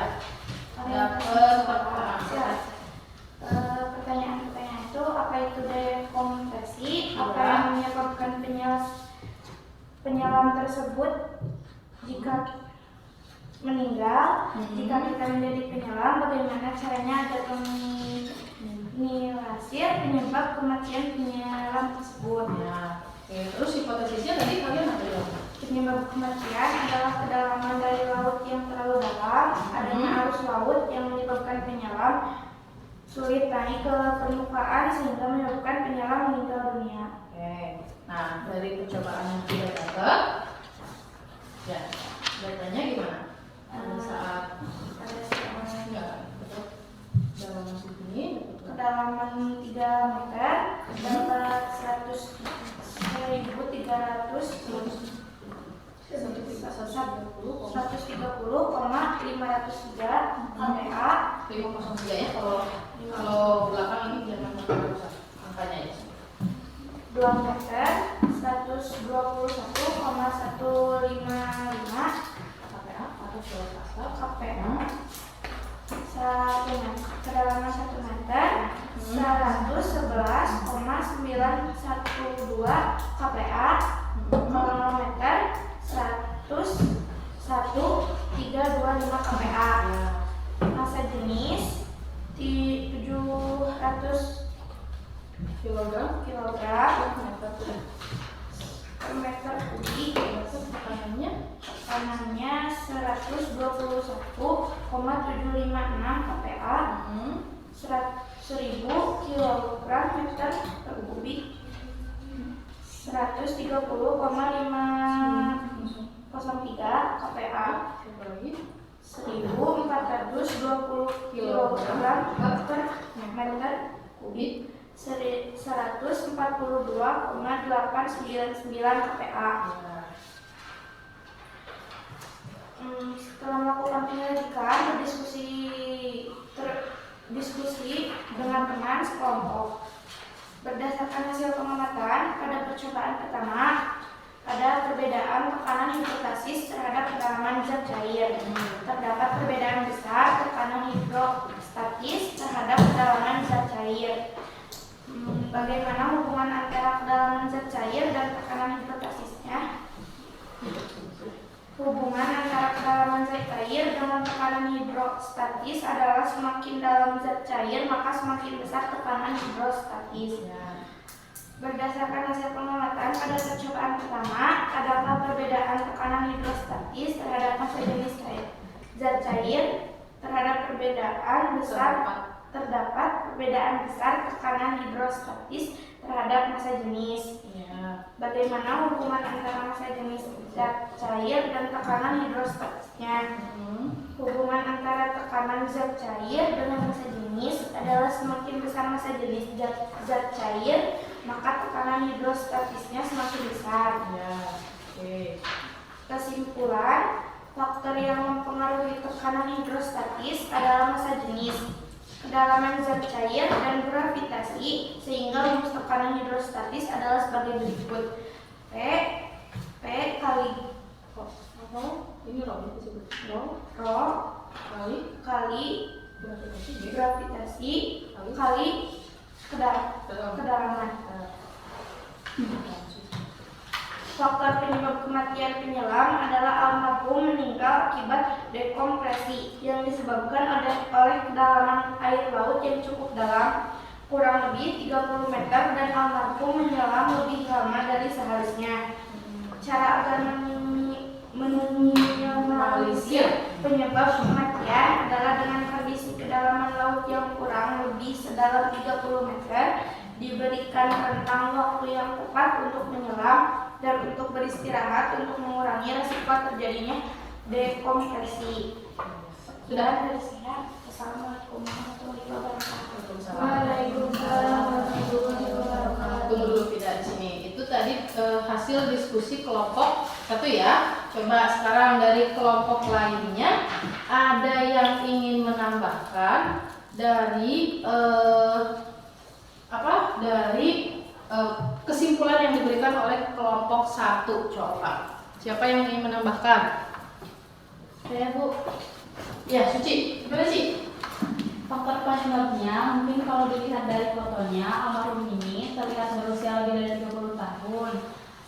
Pertanyaan-pertanyaan itu apa itu dekonversi, apa Ya. yang menyebabkan penyelam tersebut jika meninggal, jika kita menjadi penyelam, bagaimana caranya agar meminimalisir penyebab kematian penyelam tersebut. Ya. Oke, terus hipotesisnya tadi kalian apa ya? Penyebab kematian adalah kedalaman dari laut yang terlalu dalam, adanya arus laut yang menyebabkan penyelam sulit naik ke permukaan sehingga menyebabkan penyelam meninggal dunia. Oke. Nah, dari percobaan yang kita dapat, ya, datanya gimana? Pada saat enggak betul dalam segini Kedalaman 3 meter dapat 130,503 kPa. 503 ya, kalau belakang ini jangan rusak angkanya ya. 2 meter 121,155 KPA atau surat kasta. kPa. Kedalaman 1 meter 111,912 kPa. Kalau 0 meter 101,325 kPa. Massa jenis 700 Kilogram per meter kubik. Tekanannya 121,756 kPa. 1000 kilogram meter per kubik. 130,503 kPa. 1420 kilogram per meter kubik. 142,899 kPa. Setelah melakukan penyelidikan, berdiskusi dengan teman sekelompok. Berdasarkan hasil pengamatan, pada percobaan pertama ada perbedaan tekanan hidrostatis terhadap kedalaman zat cair. Terdapat perbedaan besar tekanan hidrostatis terhadap kedalaman zat cair. Bagaimana hubungan antara kedalaman zat cair dan tekanan hidrostatisnya? Hubungan antara kedalaman zat cair dengan tekanan hidrostatis adalah semakin dalam zat cair, maka semakin besar tekanan hidrostatis. Berdasarkan hasil pengamatan pada percobaan pertama, terdapat perbedaan tekanan hidrostatis terhadap massa jenis zat cair. Terdapat perbedaan besar perbedaan besar tekanan hidrostatis terhadap massa jenis. Ya. Bagaimana hubungan antara massa jenis zat cair dan tekanan hidrostatisnya? Hubungan antara tekanan zat cair dengan massa jenis adalah semakin besar massa jenis zat cair, maka tekanan hidrostatisnya semakin besar. Ya. Oke. Kesimpulan, faktor yang mempengaruhi tekanan hidrostatis adalah massa jenis, kedalaman zat cair, dan gravitasi, sehingga rumus tekanan hidrostatis adalah sebagai berikut. P kali Ini rho disebut. rho kali Gravitasi. gravitasi kali kedalaman. Faktor penyebab kematian penyelam adalah almarhum meninggal akibat dekompresi yang disebabkan oleh kedalaman air laut yang cukup dalam, kurang lebih 30 meter, dan almarhum menyelam lebih lama dari seharusnya. Cara agar meminimalisir penyebab kematian adalah dengan kondisi kedalaman laut yang kurang lebih sedalam 30 meter, diberikan rentang waktu yang tepat untuk menyelam dan untuk beristirahat untuk mengurangi resiko terjadinya dekompresi. Sudah dari saya. Assalamualaikum warahmatullahi wabarakatuh. Waalaikumsalam warahmatullahi wabarakatuh. Tunggu dulu tidak di sini. Itu tadi hasil diskusi kelompok 1 ya. Coba sekarang dari kelompok lainnya ada yang ingin menambahkan dari kesimpulan yang diberikan oleh kelompok 1. Coba. Siapa yang ingin menambahkan? Saya, Bu. Ya, Suci. Gimana sih? Faktor penyebabnya mungkin kalau dilihat dari fotonya, almarhum ini terlihat berusia lebih dari 30 tahun,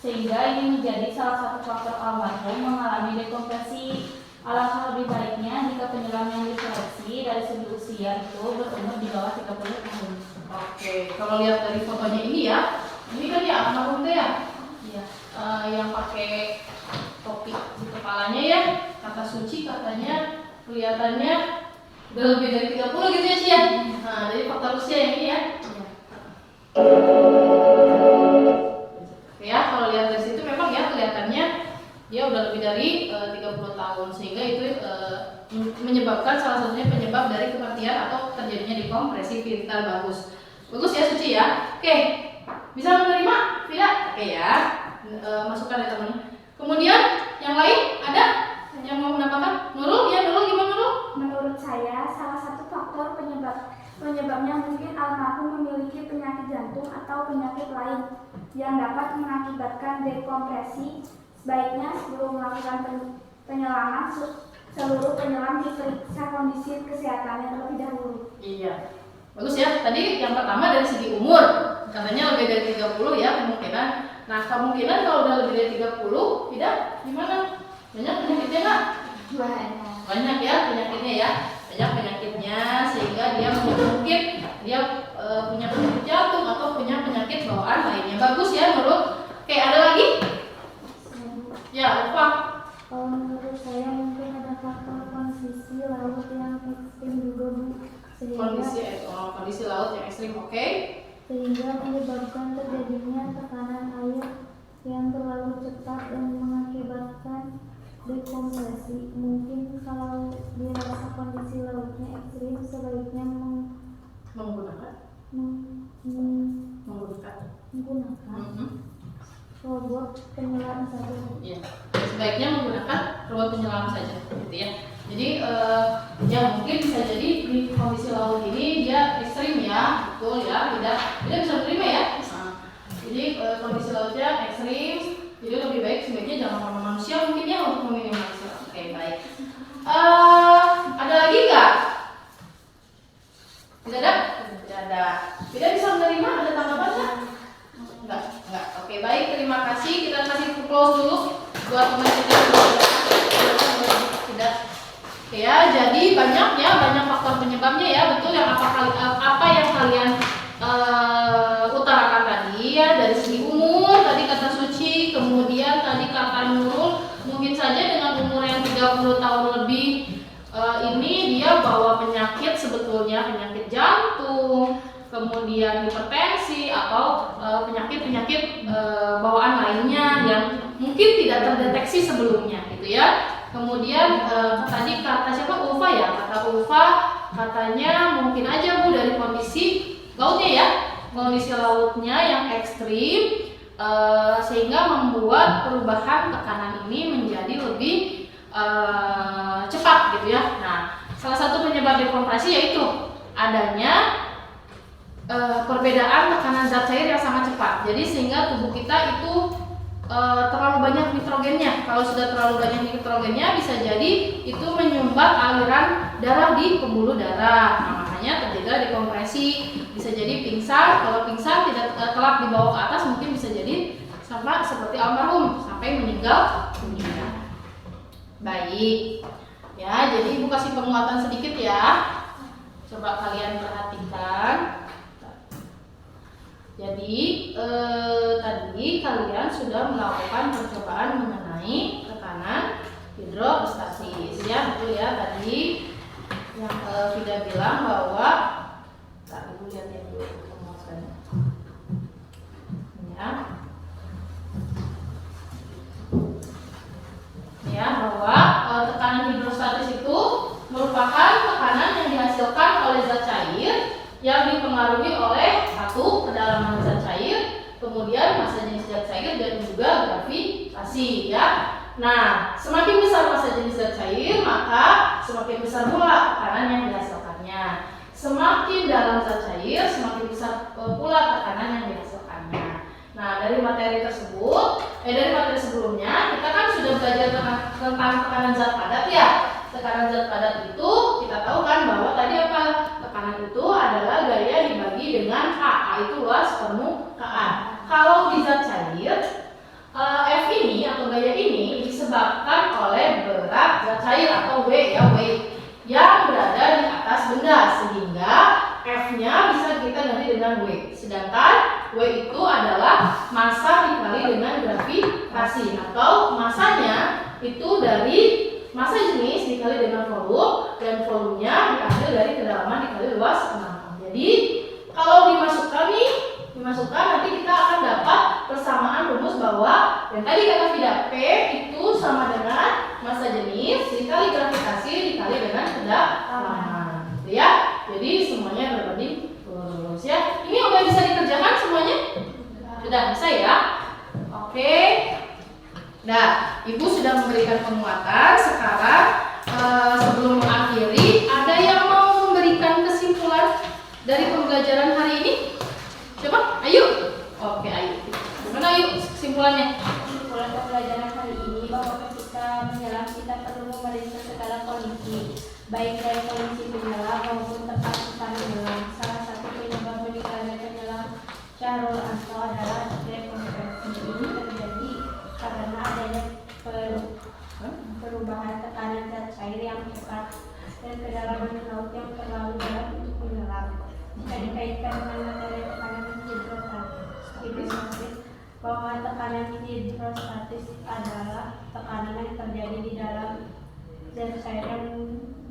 sehingga ini menjadi salah satu faktor almarhum mengalami dekompresi. Alangkah lebih baiknya jika penyelam yang diseleksi dari segi usia itu berumur di bawah 30 tahun. Oke, kalau lihat dari fotonya ini ya, ini kan ya almarhum teh ya, Iya. yang pakai topi di kepalanya ya, kata Suci katanya kelihatannya udah lebih dari 30 gitu ya Ci ya. Nah, dari faktor usia yang ini ya. Ya, kalau lihat dari situ memang ya kelihatannya dia udah lebih dari 30 tahun, sehingga itu menyebabkan salah satunya penyebab dari kematian atau terjadinya dekompresi vital. Bagus ya Suci ya. Oke, bisa menerima? Tidak? Oke ya, masukkan ya teman. Kemudian yang lain ada yang mau menambahkan? Nurul? Ya Nurul, gimana Nurul? Menurut saya, salah satu faktor penyebabnya mungkin almarhum memiliki penyakit jantung atau penyakit lain yang dapat mengakibatkan dekompresi. Sebaiknya sebelum melakukan penyelaman, seluruh penyelam diperiksa kondisi kesehatannya terlebih dahulu. Iya. Bagus ya. Tadi yang pertama dari segi umur, katanya lebih dari 30 ya kemungkinan. Nah, kemungkinan kalau udah lebih dari 30, tidak gimana? Banyak penyakitnya nggak? Banyak ya penyakitnya ya. Banyak penyakitnya sehingga dia mungkin dia punya penyakit jantung atau punya penyakit bawaan lainnya. Bagus ya Nurul. Oke, ada lagi? Ya, lupa. Kalau menurut saya mungkin ada faktor kondisi laut yang ekstrim juga, Bu, Kondisi laut yang ekstrim, oke. sehingga menyebabkan terjadinya tekanan air yang terlalu cepat dan mengakibatkan dekompresi. Mungkin kalau dirasa kondisi lautnya ekstrim, sebaiknya Menggunakan robot penyelam saja. Iya. Sebaiknya menggunakan robot penyelam saja, gitu ya. Jadi ya mungkin bisa jadi di kondisi laut ini dia ekstrim ya, betul ya, tidak bisa menerima ya. Nah, jadi kondisi lautnya ekstrim, jadi lebih baik sebaiknya jangan sama manusia mungkin ya untuk meminimalisir. Oke, baik. Ada lagi nggak? Tidak ada? Tidak ada. Tidak bisa menerima? Ada tanggapan nggak? Enggak. Oke, baik, terima kasih. Kita kasih close dulu buat teman kita. Tidak. Oke ya, jadi banyak faktor penyebabnya ya, betul yang apa yang kalian utarakan tadi ya, dari segi umur tadi kata Suci, kemudian tadi kata Nurul, mungkin saja dengan umur yang 30 tahun lebih ini dia bawa penyakit, sebetulnya penyakit jantung, kemudian hipertensi atau penyakit-penyakit bawaan lainnya yang mungkin tidak terdeteksi sebelumnya gitu ya. Kemudian tadi kata siapa, Ulfa ya, kata Ulfa katanya mungkin aja Bu dari kondisi lautnya ya, kondisi lautnya yang ekstrim sehingga membuat perubahan tekanan ini menjadi lebih cepat gitu ya. Nah, salah satu penyebab dekompresi yaitu adanya perbedaan tekanan zat cair yang sangat cepat. Jadi sehingga tubuh kita itu terlalu banyak nitrogennya. Kalau sudah terlalu banyak nitrogennya bisa jadi itu menyumbat aliran darah di pembuluh darah. Nah, makanya terjadi dekompresi, bisa jadi pingsan. Kalau pingsan tidak telak dibawa ke atas mungkin bisa jadi sama seperti almarhum sampai meninggal dunia. Baik. Ya, jadi Ibu kasih penguatan sedikit ya. Coba kalian perhatikan. Jadi tadi kalian sudah melakukan percobaan mengenai tekanan hidrostatis ya, betul ya tadi yang Vida bilang bahwa Ibu lihat ya dulu penguatannya ya bahwa tekanan hidrostatis itu merupakan tekanan yang dihasilkan oleh zat cair yang dipengaruhi oleh satu kedalaman zat cair, kemudian massa jenis zat cair dan juga gravitasi ya. Nah, semakin besar massa jenis zat cair maka semakin besar pula tekanan yang dihasilkannya. Semakin dalam zat cair semakin besar pula tekanan yang dihasilkannya. Nah, dari materi sebelumnya kita kan sudah belajar tentang tekanan zat padat ya. Tekanan zat padat itu kita tahu kan bahwa tadi apa? Tekanan itu adalah gaya dibagi dengan A itu luas permukaan. Kalau di zat cair, F ini atau gaya ini disebabkan oleh berat zat cair atau W ya, weight yang berada di atas benda sehingga F-nya bisa kita ganti dengan W. Sedangkan W itu adalah massa dikali dengan gravitasi atau massanya itu dari massa jenis dikali dengan volume dan volumenya diambil dari kedalaman dikali luas penangkap. Jadi kalau dimasukkan nanti kita akan dapat persamaan rumus bahwa yang tadi kata Vida P itu sama dengan massa jenis dikali gravitasi dikali dengan kedalaman. Gitu ya. Jadi semuanya berbanding lurus ya. Ini udah bisa dikerjakan semuanya? Sudah bisa ya? Oke. Nah, Ibu sudah memberikan penguatan. Sekarang sebelum mengakhiri, ada yang mau memberikan kesimpulan dari pembelajaran hari ini? Coba, ayo. Oke, ayo. Gimana ayo kesimpulannya? Kesimpulan pembelajaran hari ini bahwa ketika menyelam kita perlu memeriksa segala kondisi, baik dari kondisi penyelam maupun tempat kita menyelam. Salah satu penyebab meninggalnya penyelam Syahrul Anto adalah dekompresi. Ini terjadi karena adanya perubahan tekanan zat cair yang cepat dan kedalaman laut yang terlalu dalam untuk menyelam. Jika dikaitkan dengan materi tekanan hidrostatis, bahwa tekanan hidrostatis adalah tekanan yang terjadi di dalam zat cair yang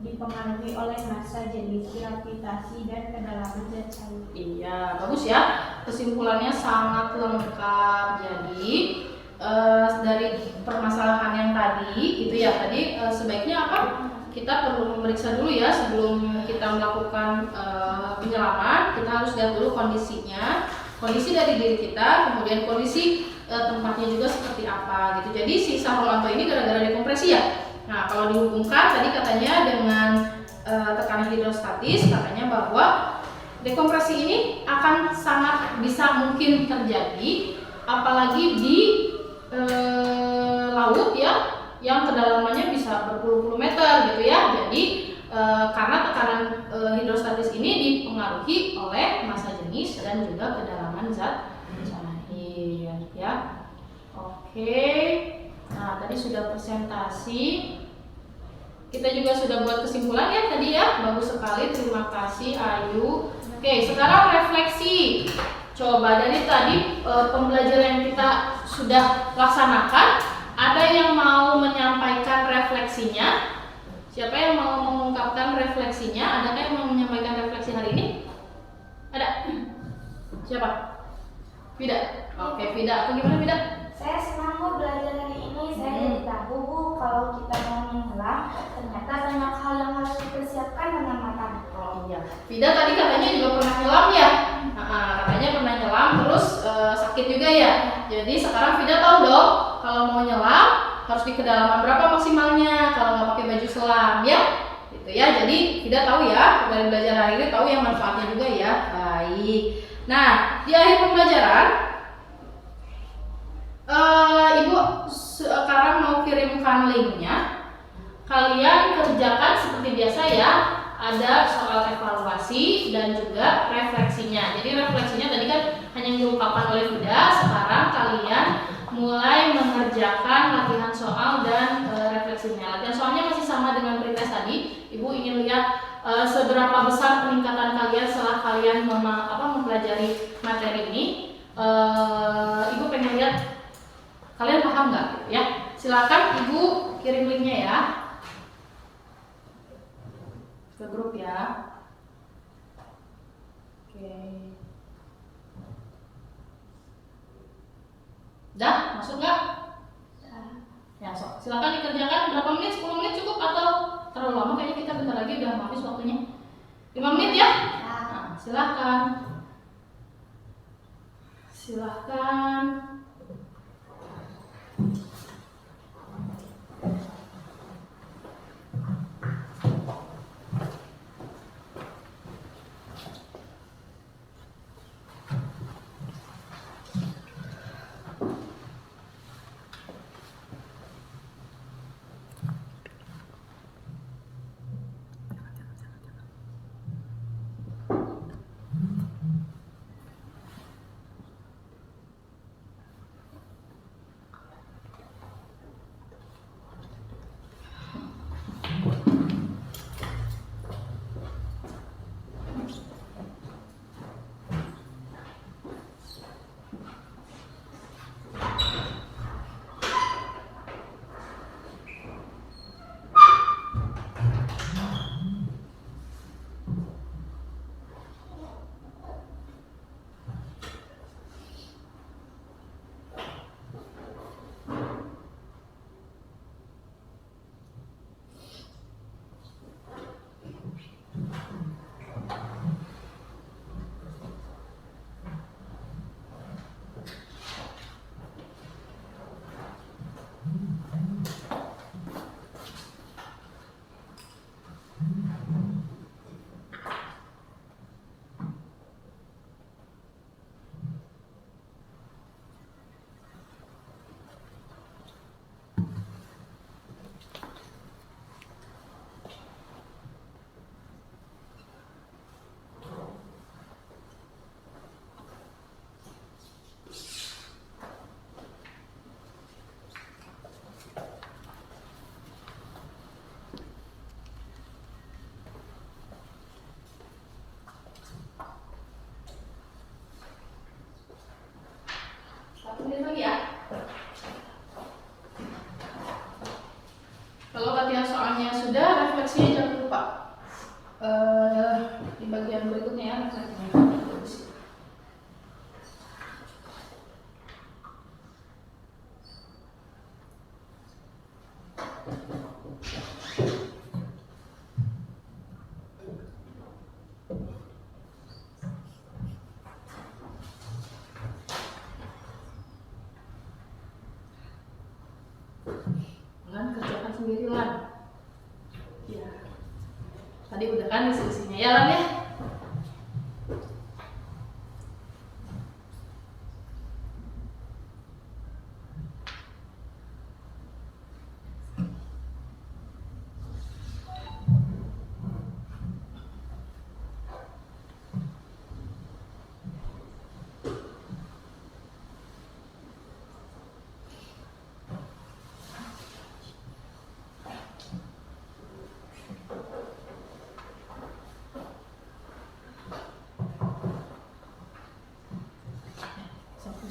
dipengaruhi oleh massa, jenis, gravitasi, dan kedalaman zat cair. Iya, bagus ya. Kesimpulannya sangat lengkap. Jadi dari permasalahan yang tadi gitu ya, tadi sebaiknya apa? Kita perlu memeriksa dulu ya sebelum kita melakukan penyelaman. Kita harus lihat dulu kondisinya, kondisi dari diri kita, kemudian kondisi tempatnya juga seperti apa gitu. Jadi si Syahrul Anto ini gara-gara dekompresi ya. Nah, kalau dihubungkan tadi katanya dengan tekanan hidrostatis, katanya bahwa dekompresi ini akan sangat bisa mungkin terjadi apalagi di laut ya, yang kedalamannya bisa berpuluh-puluh meter gitu ya. Jadi karena tekanan hidrostatis ini dipengaruhi oleh massa jenis dan juga kedalaman zat cair ya. Oke. Nah, tadi sudah presentasi. Kita juga sudah buat kesimpulan ya tadi ya. Bagus sekali, terima kasih Ayu. Oke, sekarang refleksi. Coba dari tadi pembelajaran yang kita sudah laksanakan, ada yang mau menyampaikan refleksinya? Siapa yang mau mengungkapkan refleksinya? Adakah yang mau menyampaikan refleksi hari ini? Ada? Siapa? Vida. Oke, Vida. Apa gimana Vida? Saya senang Bu belajar hari ini. Saya jadi tahu Bu kalau kita mau menyelam ternyata banyak hal yang harus dipersiapkan dengan matang. Oh iya. Vida tadi katanya juga pernah nyelam ya? Katanya pernah nyelam terus sakit juga ya. Jadi sekarang Vida tahu dong kalau mau nyelam harus di kedalaman berapa maksimalnya kalau nggak pakai baju selam ya. Gitu ya. Jadi Vida tahu ya dari belajar hari ini tahu yang manfaatnya juga ya. Baik. Nah di akhir pembelajaran Ibu sekarang mau kirimkan linknya. Kalian kerjakan seperti biasa ya. Ada soal evaluasi dan juga refleksinya. Jadi refleksinya tadi kan hanya diungkapkan oleh Vida. Sekarang kalian mulai mengerjakan latihan soal dan refleksinya. Latihan soalnya masih sama dengan pretest tadi. Ibu ingin lihat seberapa besar peningkatan kalian setelah kalian mempelajari materi ini. Ibu pengen lihat kalian paham nggak ya? Silakan Ibu kirim linknya ya ke grup ya. Oke. Dah, masuk nggak? Ya, silakan dikerjakan. Berapa menit? 10 menit cukup atau terlalu lama? Kayaknya kita bentar lagi udah habis waktunya. 5 menit ya? Nah, silakan. Silakan. Lihat lagi ya. Kalau latihan soalnya sudah, refleksinya jangan lupa. Di bagian berikutnya ya refleksinya. Kerjakan sendiri Lan. Ya. Tadi udah kan diskusinya ya Lan ya.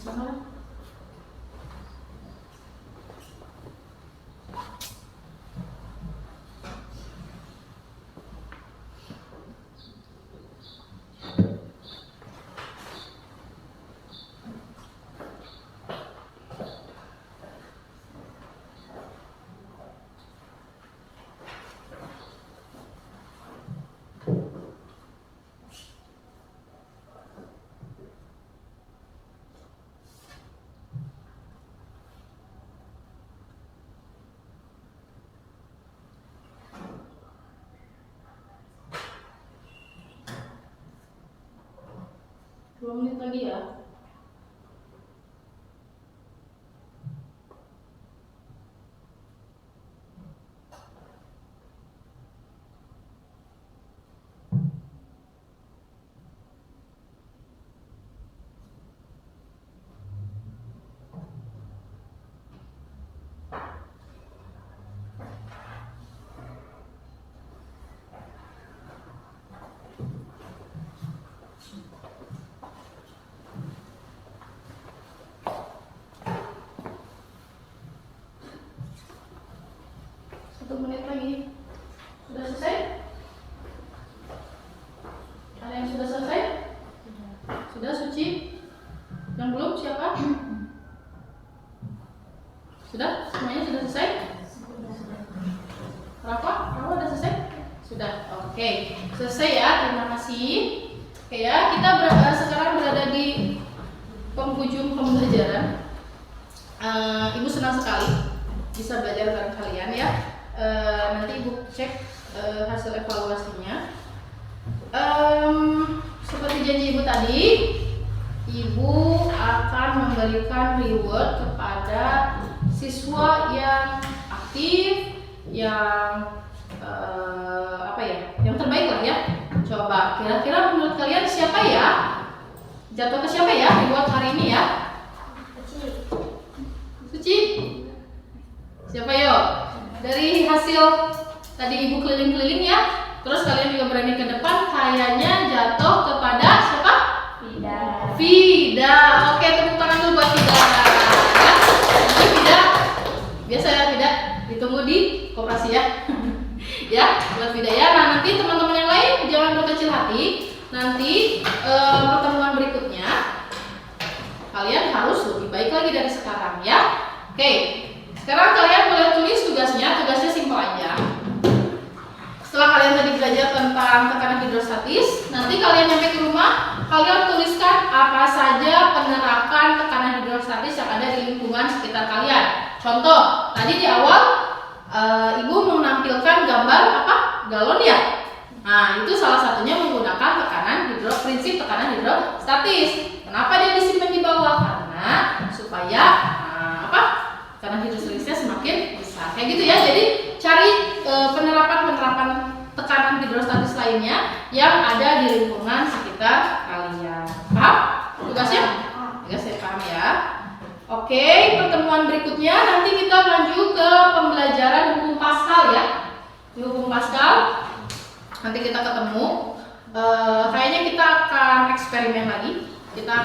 Sama. 10 menit lagi ya. Satu menit lagi. Sudah selesai? Ada yang sudah selesai? Sudah, Suci? Yang belum siapa? Sudah? Semuanya sudah selesai? Rafa udah selesai? Sudah. Oke. Selesai ya. Terima kasih. Oke ya, kita sekarang berada di penghujung pembelajaran. Ibu senang sekali bisa belajar bareng kalian ya. Nanti Ibu cek hasil evaluasinya. Seperti janji Ibu tadi, Ibu akan memberikan reward kepada siswa yang aktif, yang yang terbaik lah ya. Coba kira-kira menurut kalian siapa ya? Jatuh ke siapa ya reward hari ini ya? Suci? Siapa yo? Dari hasil tadi Ibu keliling-keliling ya, terus kalian juga berani ke depan, kayaknya jatuh kepada siapa? Vida. Oke, tepuk tangan dulu buat Vida. Ya, Vida. Biasa ya Vida, ditunggu di koperasi ya. Ya, buat Vida ya. Nah, nanti teman-teman yang lain jangan berkecil hati. Nanti pertemuan berikutnya kalian harus lebih baik lagi dari sekarang ya. Oke. Sekarang kalian boleh tulis tugasnya simpel aja. Setelah kalian tadi belajar tentang tekanan hidrostatis, nanti kalian nyampe ke rumah, kalian tuliskan apa saja penerapan tekanan hidrostatis yang ada di lingkungan sekitar kalian. Contoh, tadi di awal Ibu menampilkan gambar apa? Galon ya? Nah, itu salah satunya menggunakan prinsip tekanan hidrostatis. Kenapa dia disimpan di bawah? Karena supaya tekanan hidrostatisnya semakin besar. Kayak gitu ya. Jadi cari penerapan tekanan hidrostatis lainnya yang ada di lingkungan sekitar kalian. Paham? Tugasnya? Tugasnya paham ya. Oke, pertemuan berikutnya nanti kita lanjut ke pembelajaran hukum Pascal ya. Di hukum Pascal nanti kita ketemu. Kayaknya kita akan eksperimen lagi. Kita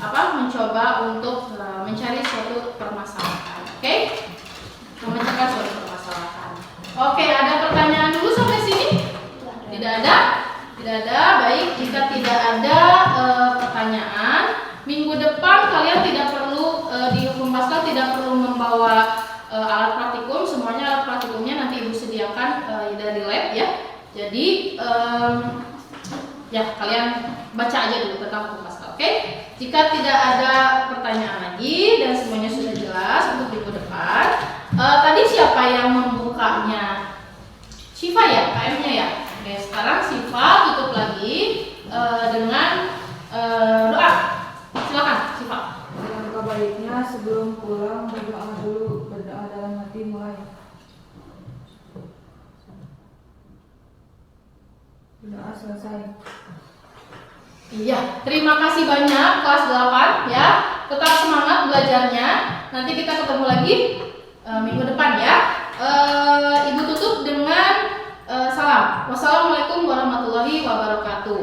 akan mencoba untuk mencari suatu permasalahan. Oke? Memecahkan suatu permasalahan. Oke, ada pertanyaan dulu sampai sini? Tidak ada? Tidak ada. Baik, jika tidak ada pertanyaan, minggu depan kalian tidak perlu di hukum Pascal tidak perlu membawa alat praktikum. Semuanya alat praktikumnya nanti Ibu sediakan dari lab ya. Jadi ya kalian baca aja dulu tentang hukum Pascal. Oke? Jika tidak ada pertanyaan lagi dan semuanya sudah jelas untuk minggu depan, tadi siapa yang membukanya? Syifa ya, KM-nya ya. Oke, sekarang Syifa tutup lagi dengan doa. Silakan, Syifa. Alangkah baiknya sebelum pulang berdoa dulu, berdoa dalam hati mulai. Berdoa selesai. Iya, terima kasih banyak kelas 8 ya. Tetap semangat belajarnya. Nanti kita ketemu lagi minggu depan ya. Ibu tutup dengan salam. Wassalamualaikum warahmatullahi wabarakatuh.